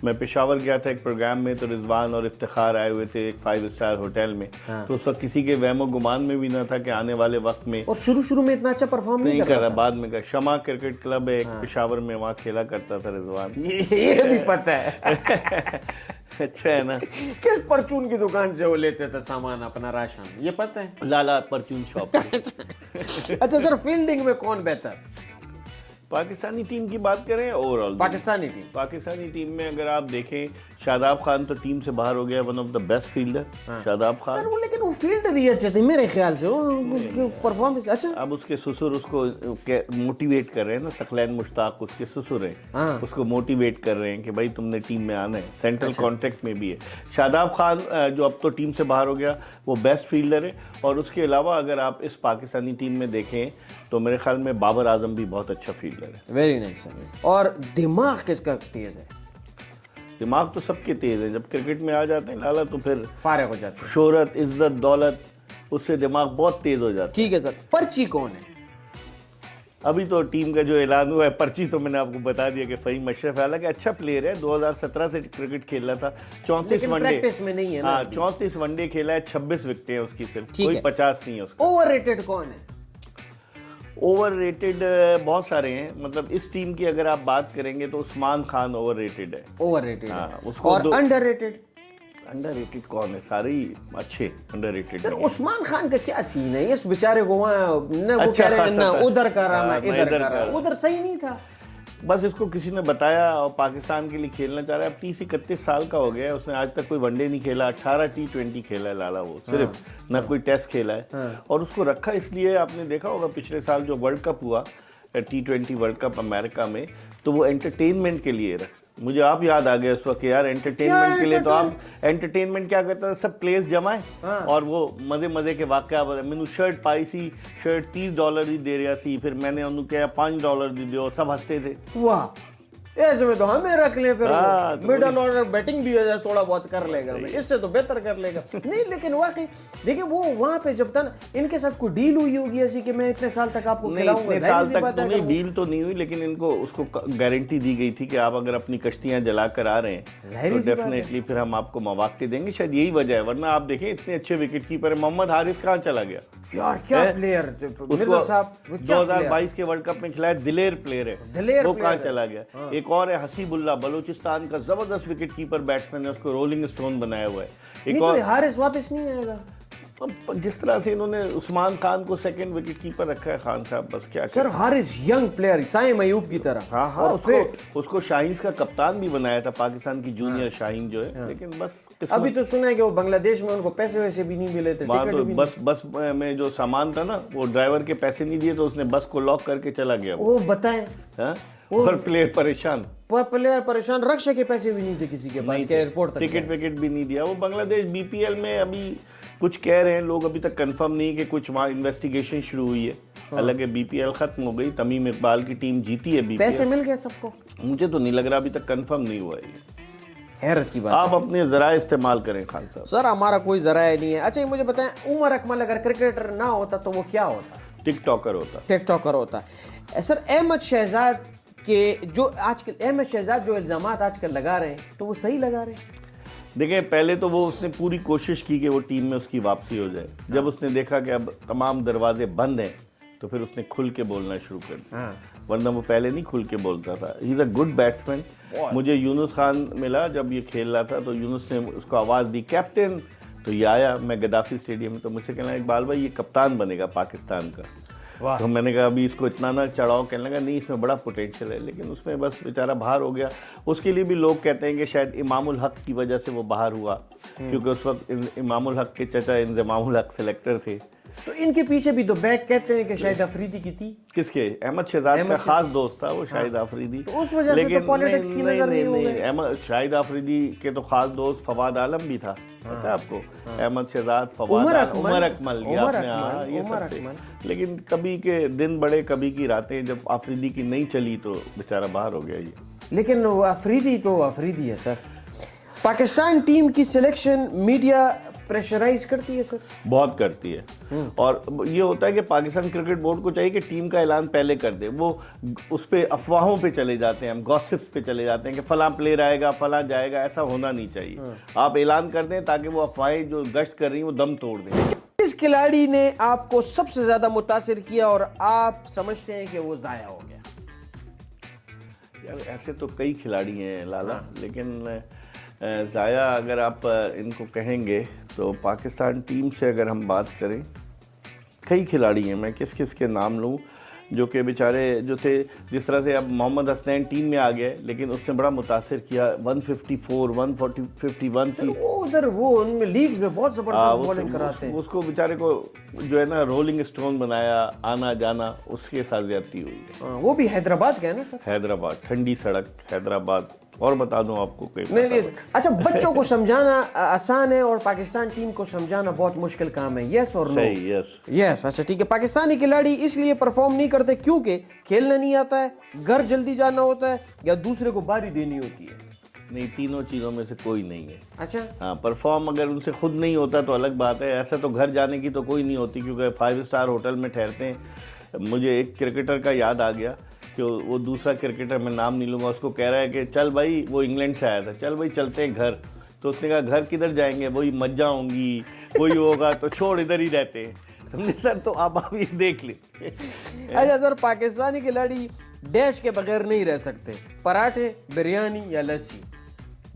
S1: میں پشاور گیا تھا ایک پروگرام میں, تو رضوان اور افتخار آئے ہوئے تھے ایک 5 اسٹار ہوٹل میں. تو اس وقت کسی کے وہم و گمان میں بھی نہ تھا کہ آنے والے وقت میں,
S2: اور شروع میں اتنا اچھا پرفارم نہیں
S1: کر رہا. بعد میں شمع کرکٹ کلب ہے ایک پشاور میں, وہاں کھیلا کرتا تھا رضوان.
S2: یہ بھی پتہ ہے.
S1: اچھا ہے نا.
S2: کس پرچون کی دکان سے وہ لیتے تھے سامان اپنا راشن, یہ پتہ ہے؟
S1: لالا پرچون شاپ.
S2: اچھا سر, فیلڈنگ میں کون بہتر؟
S1: پاکستانی ٹیم کی بات کریں اوور آل, پاکستانی ٹیم میں اگر آپ دیکھیں, شاداب خان تو ٹیم سے باہر ہو گیا, one of the best fielder Shadab Khan.
S2: Sir لیکن وہ فیلڈر ہی اچھے تھے میرے خیال سے, پرفارمنس اچھا.
S1: اب اس کے سسر اس کو موٹیویٹ کر رہے ہیں نا, ثقلین مشتاق اس کے سسر ہیں, اس کو موٹیویٹ کر رہے ہیں کہ بھائی تم نے ٹیم میں آنا ہے. سینٹرل کانٹیکٹ میں بھی ہے. شاداب خان جو اب تو ٹیم سے باہر ہو گیا, وہ بیسٹ فیلڈر ہے. اور اس کے علاوہ اگر آپ اس پاکستانی ٹیم میں دیکھیں تو میرے خیال میں بابر اعظم بھی بہت اچھا فیلڈر ہے.
S2: Very nice. اور دماغ کس کا تیز ہے؟
S1: دماغ تو سب کے تیز ہے, جب کرکٹ میں آ جاتے ہیں لالا تو پھر
S2: فارغ ہو جاتے ہیں.
S1: شہرت, عزت, دولت, اس سے دماغ بہت تیز ہو جاتا ہے.
S2: ٹھیک ہے سر, پرچی کون ہے؟
S1: ابھی تو ٹیم کا جو اعلان ہوا ہے, پرچی تو میں نے آپ کو بتا دیا کہ فہیم اشرف ہے. حالانکہ اچھا پلیئر ہے, 2017 سے کرکٹ کھیل رہا تھا. 34 ون ڈے
S2: میں نہیں ہے.
S1: ہاں, 34 ون ڈے کھیلا ہے, 26 وکٹیں ہیں اس کی, صرف کوئی 50 نہیں ہے اس کا.
S2: اوور ریٹڈ کون ہے؟
S1: اوور ریٹڈ بہت سارے ہیں. مطلب اس ٹیم کی اگر آپ بات کریں گے تو عثمان خان اوور ریٹڈ ہے.
S2: Over rated. اور انڈر ریٹڈ؟
S1: انڈر ریٹڈ کون ہے؟ سارے ہی اچھے انڈر ریٹڈ.
S2: سر عثمان خان کا کیا سین ہے؟ اس بیچارے کو وہاں نہ وہ کہہ رہے ہیں نہ ادھر کا رہا نہ ادھر کا رہا. ادھر صحیح نہیں تھا,
S1: بس اس کو کسی نے بتایا اور پاکستان کے لیے کھیلنا چاہ رہا ہے. اب 30-31 سال کا ہو گیا ہے, اس نے آج تک کوئی ون ڈے نہیں کھیلا. 18 T20 کھیلا ہے لالا, وہ صرف, نہ کوئی ٹیسٹ کھیلا ہے. اور اس کو رکھا اس لیے, آپ نے دیکھا ہوگا پچھلے سال جو ورلڈ کپ ہوا, T20 ورلڈ کپ امریکہ میں, تو وہ انٹرٹینمنٹ کے لیے رکھ. مجھے آپ یاد آ گیا اس وقت کہ یار انٹرٹینمنٹ کے لیے تو آپ انٹرٹینمنٹ کیا کرتا تھا, سب پلیئرز جمائیں اور وہ مزے کے واقعہ. میں نے شرٹ پائی سی, شرٹ $30 ہی دے رہا سی, پھر میں نے انہوں کہا $5 دی دیو, سب ہنستے تھے.
S2: واہ, ایسے میں تو ہمیں رکھ لیں, پھر مڈل آرڈر بیٹنگ بھی ہو جائے تھوڑا بہت کر لے گا, اس سے تو بہتر کر لے گا. نہیں لیکن واقعی دیکھیں وہ وہاں پہ جب تھا نا, ان کے ساتھ کوئی ڈیل ہوئی ہوگی ایسی کہ میں اتنے سال تک آپ کو کھلاؤں گا؟
S1: اتنے سال تک تو نہیں, ڈیل تو نہیں ہوئی, لیکن ان کو اس کو گارنٹی دی گئی تھی کہ آپ اگر اپنی کشتیاں جلا کر آ رہے ہیں تو ڈیفینیٹلی پھر ہم آپ کو مواقع دیں گے. شاید یہی وجہ ہے, ورنہ آپ دیکھیں اتنے اچھے وکٹ کیپر ہے. محمد حارث کہاں چلا گیا
S2: یار, کیا پلیئر.
S1: 2022 کے ورلڈ کپ میں کھلایا, دلیر پلیئر ہے, وہ کہاں چلا گیا. ایک اور ہے حسیب اللہ, بلوچستان کا زبردست وکٹ کیپر بیٹسمین ہے, اس کو رولنگ اسٹون بنایا ہوا ہے. ایک اور
S2: حارث واپس نہیں آئے گا.
S1: جس طرح سے انہوں نے عثمان خان کو سیکنڈ وکٹ کیپر رکھا ہے خان صاحب, بس کیا
S2: سر. حارث ینگ پلیئر, سائم ایوب کی طرح.
S1: ہاں, اس کو شاہین کا کپتان بھی بنایا تھا, پاکستان کی جونیئر شاہین جو ہے. لیکن بس
S2: ابھی تو سنا ہے کہ وہ بنگلہ دیش میں ان کو پیسے ویسے بھی نہیں ملے تھے.
S1: بس میں جو سامان تھا نا, وہ ڈرائیور کے پیسے نہیں دیے تو اس نے بس کو لاک کر کے چلا گیا.
S2: وہ بتائیں,
S1: اور پلیئر پریشان,
S2: رکشے کے پیسے بھی نہیں تھے کسی کے پاس, ایئرپورٹ تک
S1: ٹکٹ وکٹ بھی نہیں دیا. وہ بنگلہ دیش BPL میں ابھی کچھ کہہ رہے ہیں لوگ, ابھی تک کنفرم نہیں کہ کچھ وہاں انویسٹیگیشن شروع ہوئی ہے. حالانکہ BPL ختم ہو گئی, تمیم اقبال کی ٹیم جیتی ہے BPL.
S2: پیسے مل گئے سب کو؟
S1: مجھے تو نہیں لگ رہا, ابھی تک کنفرم نہیں ہوا ہے.
S2: حیرت کی بات.
S1: آپ اپنے ذرائع استعمال کریں خان صاحب.
S2: سر ہمارا کوئی ذرائع نہیں ہے. اچھا یہ مجھے بتائیں, عمر اکمل اگر کرکٹر نہ ہوتا تو وہ کیا ہوتا؟
S1: ٹک ٹاکر ہوتا.
S2: سر احمد شہزاد کہ جو آج کل احمد شہزاد جو الزامات آج کل لگا رہے ہیں تو وہ صحیح لگا رہے ہیں؟
S1: دیکھیں, پہلے تو وہ اس نے پوری کوشش کی کہ وہ ٹیم میں اس کی واپسی ہو جائے. جب اس نے دیکھا کہ اب تمام دروازے بند ہیں تو پھر اس نے کھل کے بولنا شروع کر دیا, ورنہ وہ پہلے نہیں کھل کے بولتا تھا. ہی از اے گڈ بیٹسمین. مجھے یونس خان ملا جب یہ کھیل رہا تھا, تو یونس نے اس کو آواز دی کیپٹن, تو یہ آیا. میں گدافی اسٹیڈیم میں, تو مجھ سے کہنا اقبال بھائی یہ کپتان بنے گا پاکستان کا. تو میں نے کہا ابھی اس کو اتنا نہ چڑھاؤ، کہنے لگا نہیں اس میں بڑا پوٹینشیل ہے، لیکن اس میں بس بیچارہ باہر ہو گیا. اس کے لیے بھی لوگ کہتے ہیں کہ شاید امام الحق کی وجہ سے وہ باہر ہوا، کیونکہ اس وقت امام الحق کے چچا انضمام الحق سلیکٹر تھے.
S2: تو ان کے پیچھے بھی تو بیک کہتے ہیں کہ شاہد آفریدی کی تھی.
S1: کس کے؟ احمد شہزاد کا خاص دوست تھا وہ شاہد آفریدی.
S2: تو اس وجہ سے تو پالیٹکس کی نظر نہیں ہوگی.
S1: شاہد آفریدی کے تو خاص دوست فواد عالم بھی تھا، پتہ ہے آپ کو؟ احمد شہزاد، فواد عالم، عمر اکمل، یہ سب تھے. لیکن کبھی کے دن بڑے کبھی کی راتیں، جب آفریدی کی نہیں چلی تو بیچارہ باہر ہو گیا. یہ
S2: لیکن آفریدی تو آفریدی ہے سر. پاکستان ٹیم کی سلیکشن میڈیا پریشرائز کرتی ہے سر؟ بہت
S1: کرتی ہے. اور یہ ہوتا ہے کہ پاکستان کرکٹ بورڈ کو چاہیے کہ ٹیم کا اعلان پہلے کر دے. وہ اس پہ افواہوں پہ چلے جاتے ہیں، ہم گوسپس پہ چلے جاتے ہیں کہ فلاں پلیئر آئے گا، فلاں جائے گا. ایسا ہونا نہیں چاہیے. آپ اعلان کر دیں تاکہ وہ افواہیں جو گشت کر رہی ہیں وہ دم توڑ دیں.
S2: کس کھلاڑی نے آپ کو سب سے زیادہ متاثر کیا اور آپ سمجھتے ہیں کہ وہ ضائع ہو گیا؟
S1: یار ایسے تو کئی کھلاڑی ہیں لالا، لیکن ضائع اگر آپ ان کو کہیں گے تو پاکستان ٹیم سے اگر ہم بات کریں، کئی کھلاڑی ہیں. میں کس کس کے نام لوں جو کہ بیچارے جو تھے، جس طرح سے اب محمد حسنین ٹیم میں آ گئے، لیکن اس نے بڑا متاثر کیا. 154 151 کی
S2: ادھر وہ ان میں لیگز میں بہت زبردست بولنگ کراتے ہیں.
S1: اس کو بیچارے کو جو ہے نا رولنگ اسٹون بنایا، آنا جانا اس کے ساتھ زیادتی ہوئی.
S2: وہ بھی حیدرآباد کا ہے نا سر؟
S1: حیدرآباد، ٹھنڈی سڑک حیدرآباد. اور بتا دوں آپ کو
S2: اچھا، بچوں کو سمجھانا آسان ہے اور پاکستان ٹیم کو سمجھانا بہت مشکل کام ہے. یس اور نو؟ یس. اچھا ٹھیک ہے. پاکستانی کھلاڑی اس لیے پرفارم نہیں کرتے کیونکہ کھیلنا نہیں آتا ہے، گھر جلدی جانا ہوتا ہے، یا دوسرے کو باری دینی ہوتی ہے؟
S1: نہیں، تینوں چیزوں میں سے کوئی نہیں ہے.
S2: اچھا
S1: ہاں، پرفارم اگر ان سے خود نہیں ہوتا تو الگ بات ہے. ایسا تو گھر جانے کی تو کوئی نہیں ہوتی، کیونکہ 5 اسٹار ہوٹل میں ٹھہرتے ہیں. مجھے ایک کرکٹر کا یاد آ گیا کہ وہ دوسرا کرکٹر، میں نام نہیں لوں گا، اس کو کہہ رہا ہے کہ چل بھائی، وہ انگلینڈ سے آیا تھا، چل بھائی چلتے ہیں گھر. تو اس نے کہا گھر کدھر جائیں گے، وہی مجھا ہوں گی، وہی ہوگا، تو چھوڑ ادھر ہی رہتے ہیں. سمجھے سر؟ تو آپ یہ دیکھ لیں.
S2: اچھا سر، پاکستانی کھلاڑی ڈیش کے بغیر نہیں رہ سکتے. پراٹھے، بریانی یا لسی؟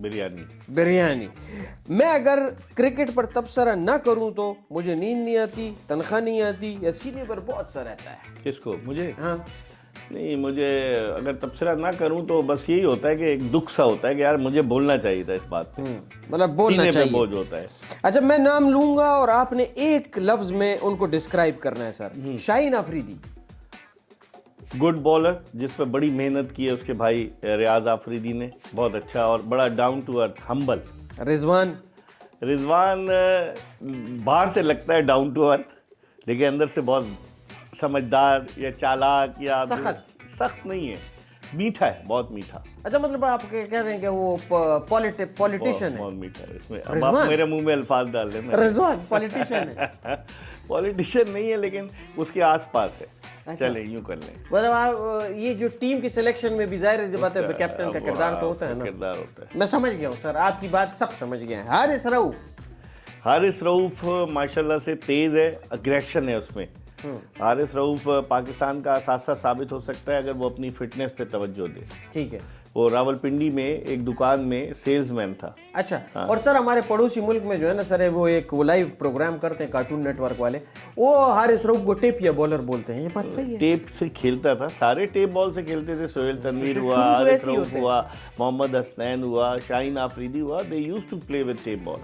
S1: بریانی.
S2: میں اگر کرکٹ پر تبصرہ نہ کروں تو مجھے نیند نہیں آتی، تنخواہ نہیں آتی، یا سینے پر بہت سا رہتا ہے؟
S1: کس کو؟ مجھے؟
S2: ہاں.
S1: نہیں، مجھے اگر تبصرہ نہ کروں تو بس یہی ہوتا ہے کہ ایک دکھ سا ہوتا ہے کہ یار مجھے بولنا چاہیے تھا اس بات پہ،
S2: مطلب بولنا چاہیے،
S1: بوجھ ہوتا ہے.
S2: اچھا، میں نام لوں گا اور آپ نے ایک لفظ میں ان کو ڈسکرائب کرنا ہے سر. شاہین آفریدی.
S1: گڈ بالر، جس پہ بڑی محنت کی ہے اس کے بھائی ریاض آفریدی نے، بہت اچھا اور بڑا ڈاؤن ٹو ارتھ، ہمبل. رضوان باہر سے لگتا ہے ڈاؤن ٹو ارتھ، لیکن اندر سے بہت سمجھدار یا چالاک یا سخت نہیں ہے، میٹھا ہے، بہت میٹھا.
S2: اچھا، مطلب آپ کہہ رہے ہیں کہ وہ پولیٹیشین ہے؟
S1: بہت میٹھا ہے. اس میں اب آپ میرے منہ میں الفاظ ڈال دیں.
S2: رضوان پولیٹیشین ہے؟
S1: پولیٹیشین نہیں ہے، لیکن اس کے آس پاس ہے. چلیں یوں کر لیں.
S2: مطلب آپ یہ جو ٹیم کی سلیکشن میں بھی ظاہر سی بات ہے کیپٹن کا کردار تو ہوتا ہے نا.
S1: کردار ہوتا ہے.
S2: میں سمجھ گیا ہوں سر، آپ کی بات سب سمجھ گئے ہیں.
S1: حارث رؤوف ماشاءاللہ سے تیز ہے، اگریشن ہے اس میں. حارث رؤوف پاکستان کا اثاثہ ثابت ہو سکتا ہے اگر وہ اپنی فٹنس پہ توجہ دے.
S2: ٹھیک ہے.
S1: وہ راولپنڈی میں ایک دکان میں سیلز مین تھا.
S2: اچھا. اور سر ہمارے پڑوسی ملک میں جو ہے نا سر، وہ ایک لائیو پروگرام کرتے ہیں کارٹون نیٹ ورک والے، وہ حارث رؤوف کو ٹیپیا بولر بولتے ہیں. یہ بات صحیح ہے؟
S1: ٹیپ سے کھیلتا تھا، سارے ٹیپ بال سے کھیلتے تھے. سہیل تنویر ہوا، حارث رؤوف ہوا، محمد حسنین ہوا، شاہین آفریدی ہوا، they used to play with tape ball.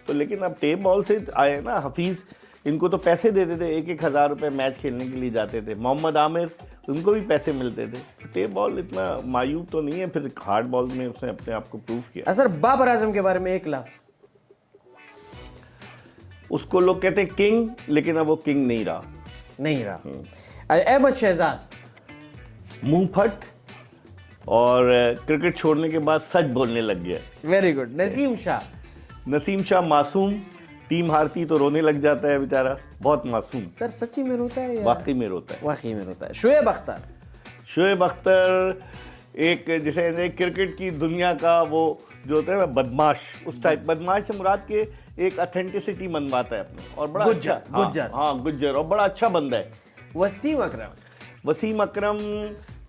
S1: تو لیکن اب ٹیپ بال سے آئے نا حفیظ، ان کو تو پیسے دیتے تھے، 1,000 روپے میچ کھیلنے کے لیے جاتے تھے. محمد عامر، ان کو بھی پیسے ملتے تھے. ٹیپ بال اتنا معیوب تو نہیں ہے. پھر ہارڈ بال میں اس نے اپنے آپ کو پروف کیا.
S2: سر بابر اعظم کے بارے میں ایک لفظ.
S1: اس کو لوگ کہتے ہیں کنگ، لیکن اب وہ کنگ نہیں رہا.
S2: احمد شہزاد.
S1: منہ پھٹ اور کرکٹ چھوڑنے کے بعد سچ بولنے لگ گیا.
S2: Very good.
S1: نسیم شاہ معصوم، ٹیم ہارتی تو رونے لگ جاتا ہے بیچارہ، بہت معصوم.
S2: سر سچی میں روتا ہے؟
S1: واقعی میں روتا ہے.
S2: واقعی میں روتا ہے. شعیب
S1: اختر ایک جیسے کرکٹ کی دنیا کا وہ جو ہوتا ہے نا بدماش، اس ٹائپ. بدماش سے مراد کے ایک اتھینٹسٹی منواتا ہے اپنے، اور بڑا گجر اور بڑا اچھا بندہ ہے. وسیم اکرم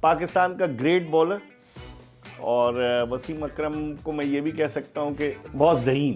S1: پاکستان کا گریٹ بالر، اور وسیم اکرم کو میں یہ بھی کہہ سکتا ہوں کہ بہت ذہین.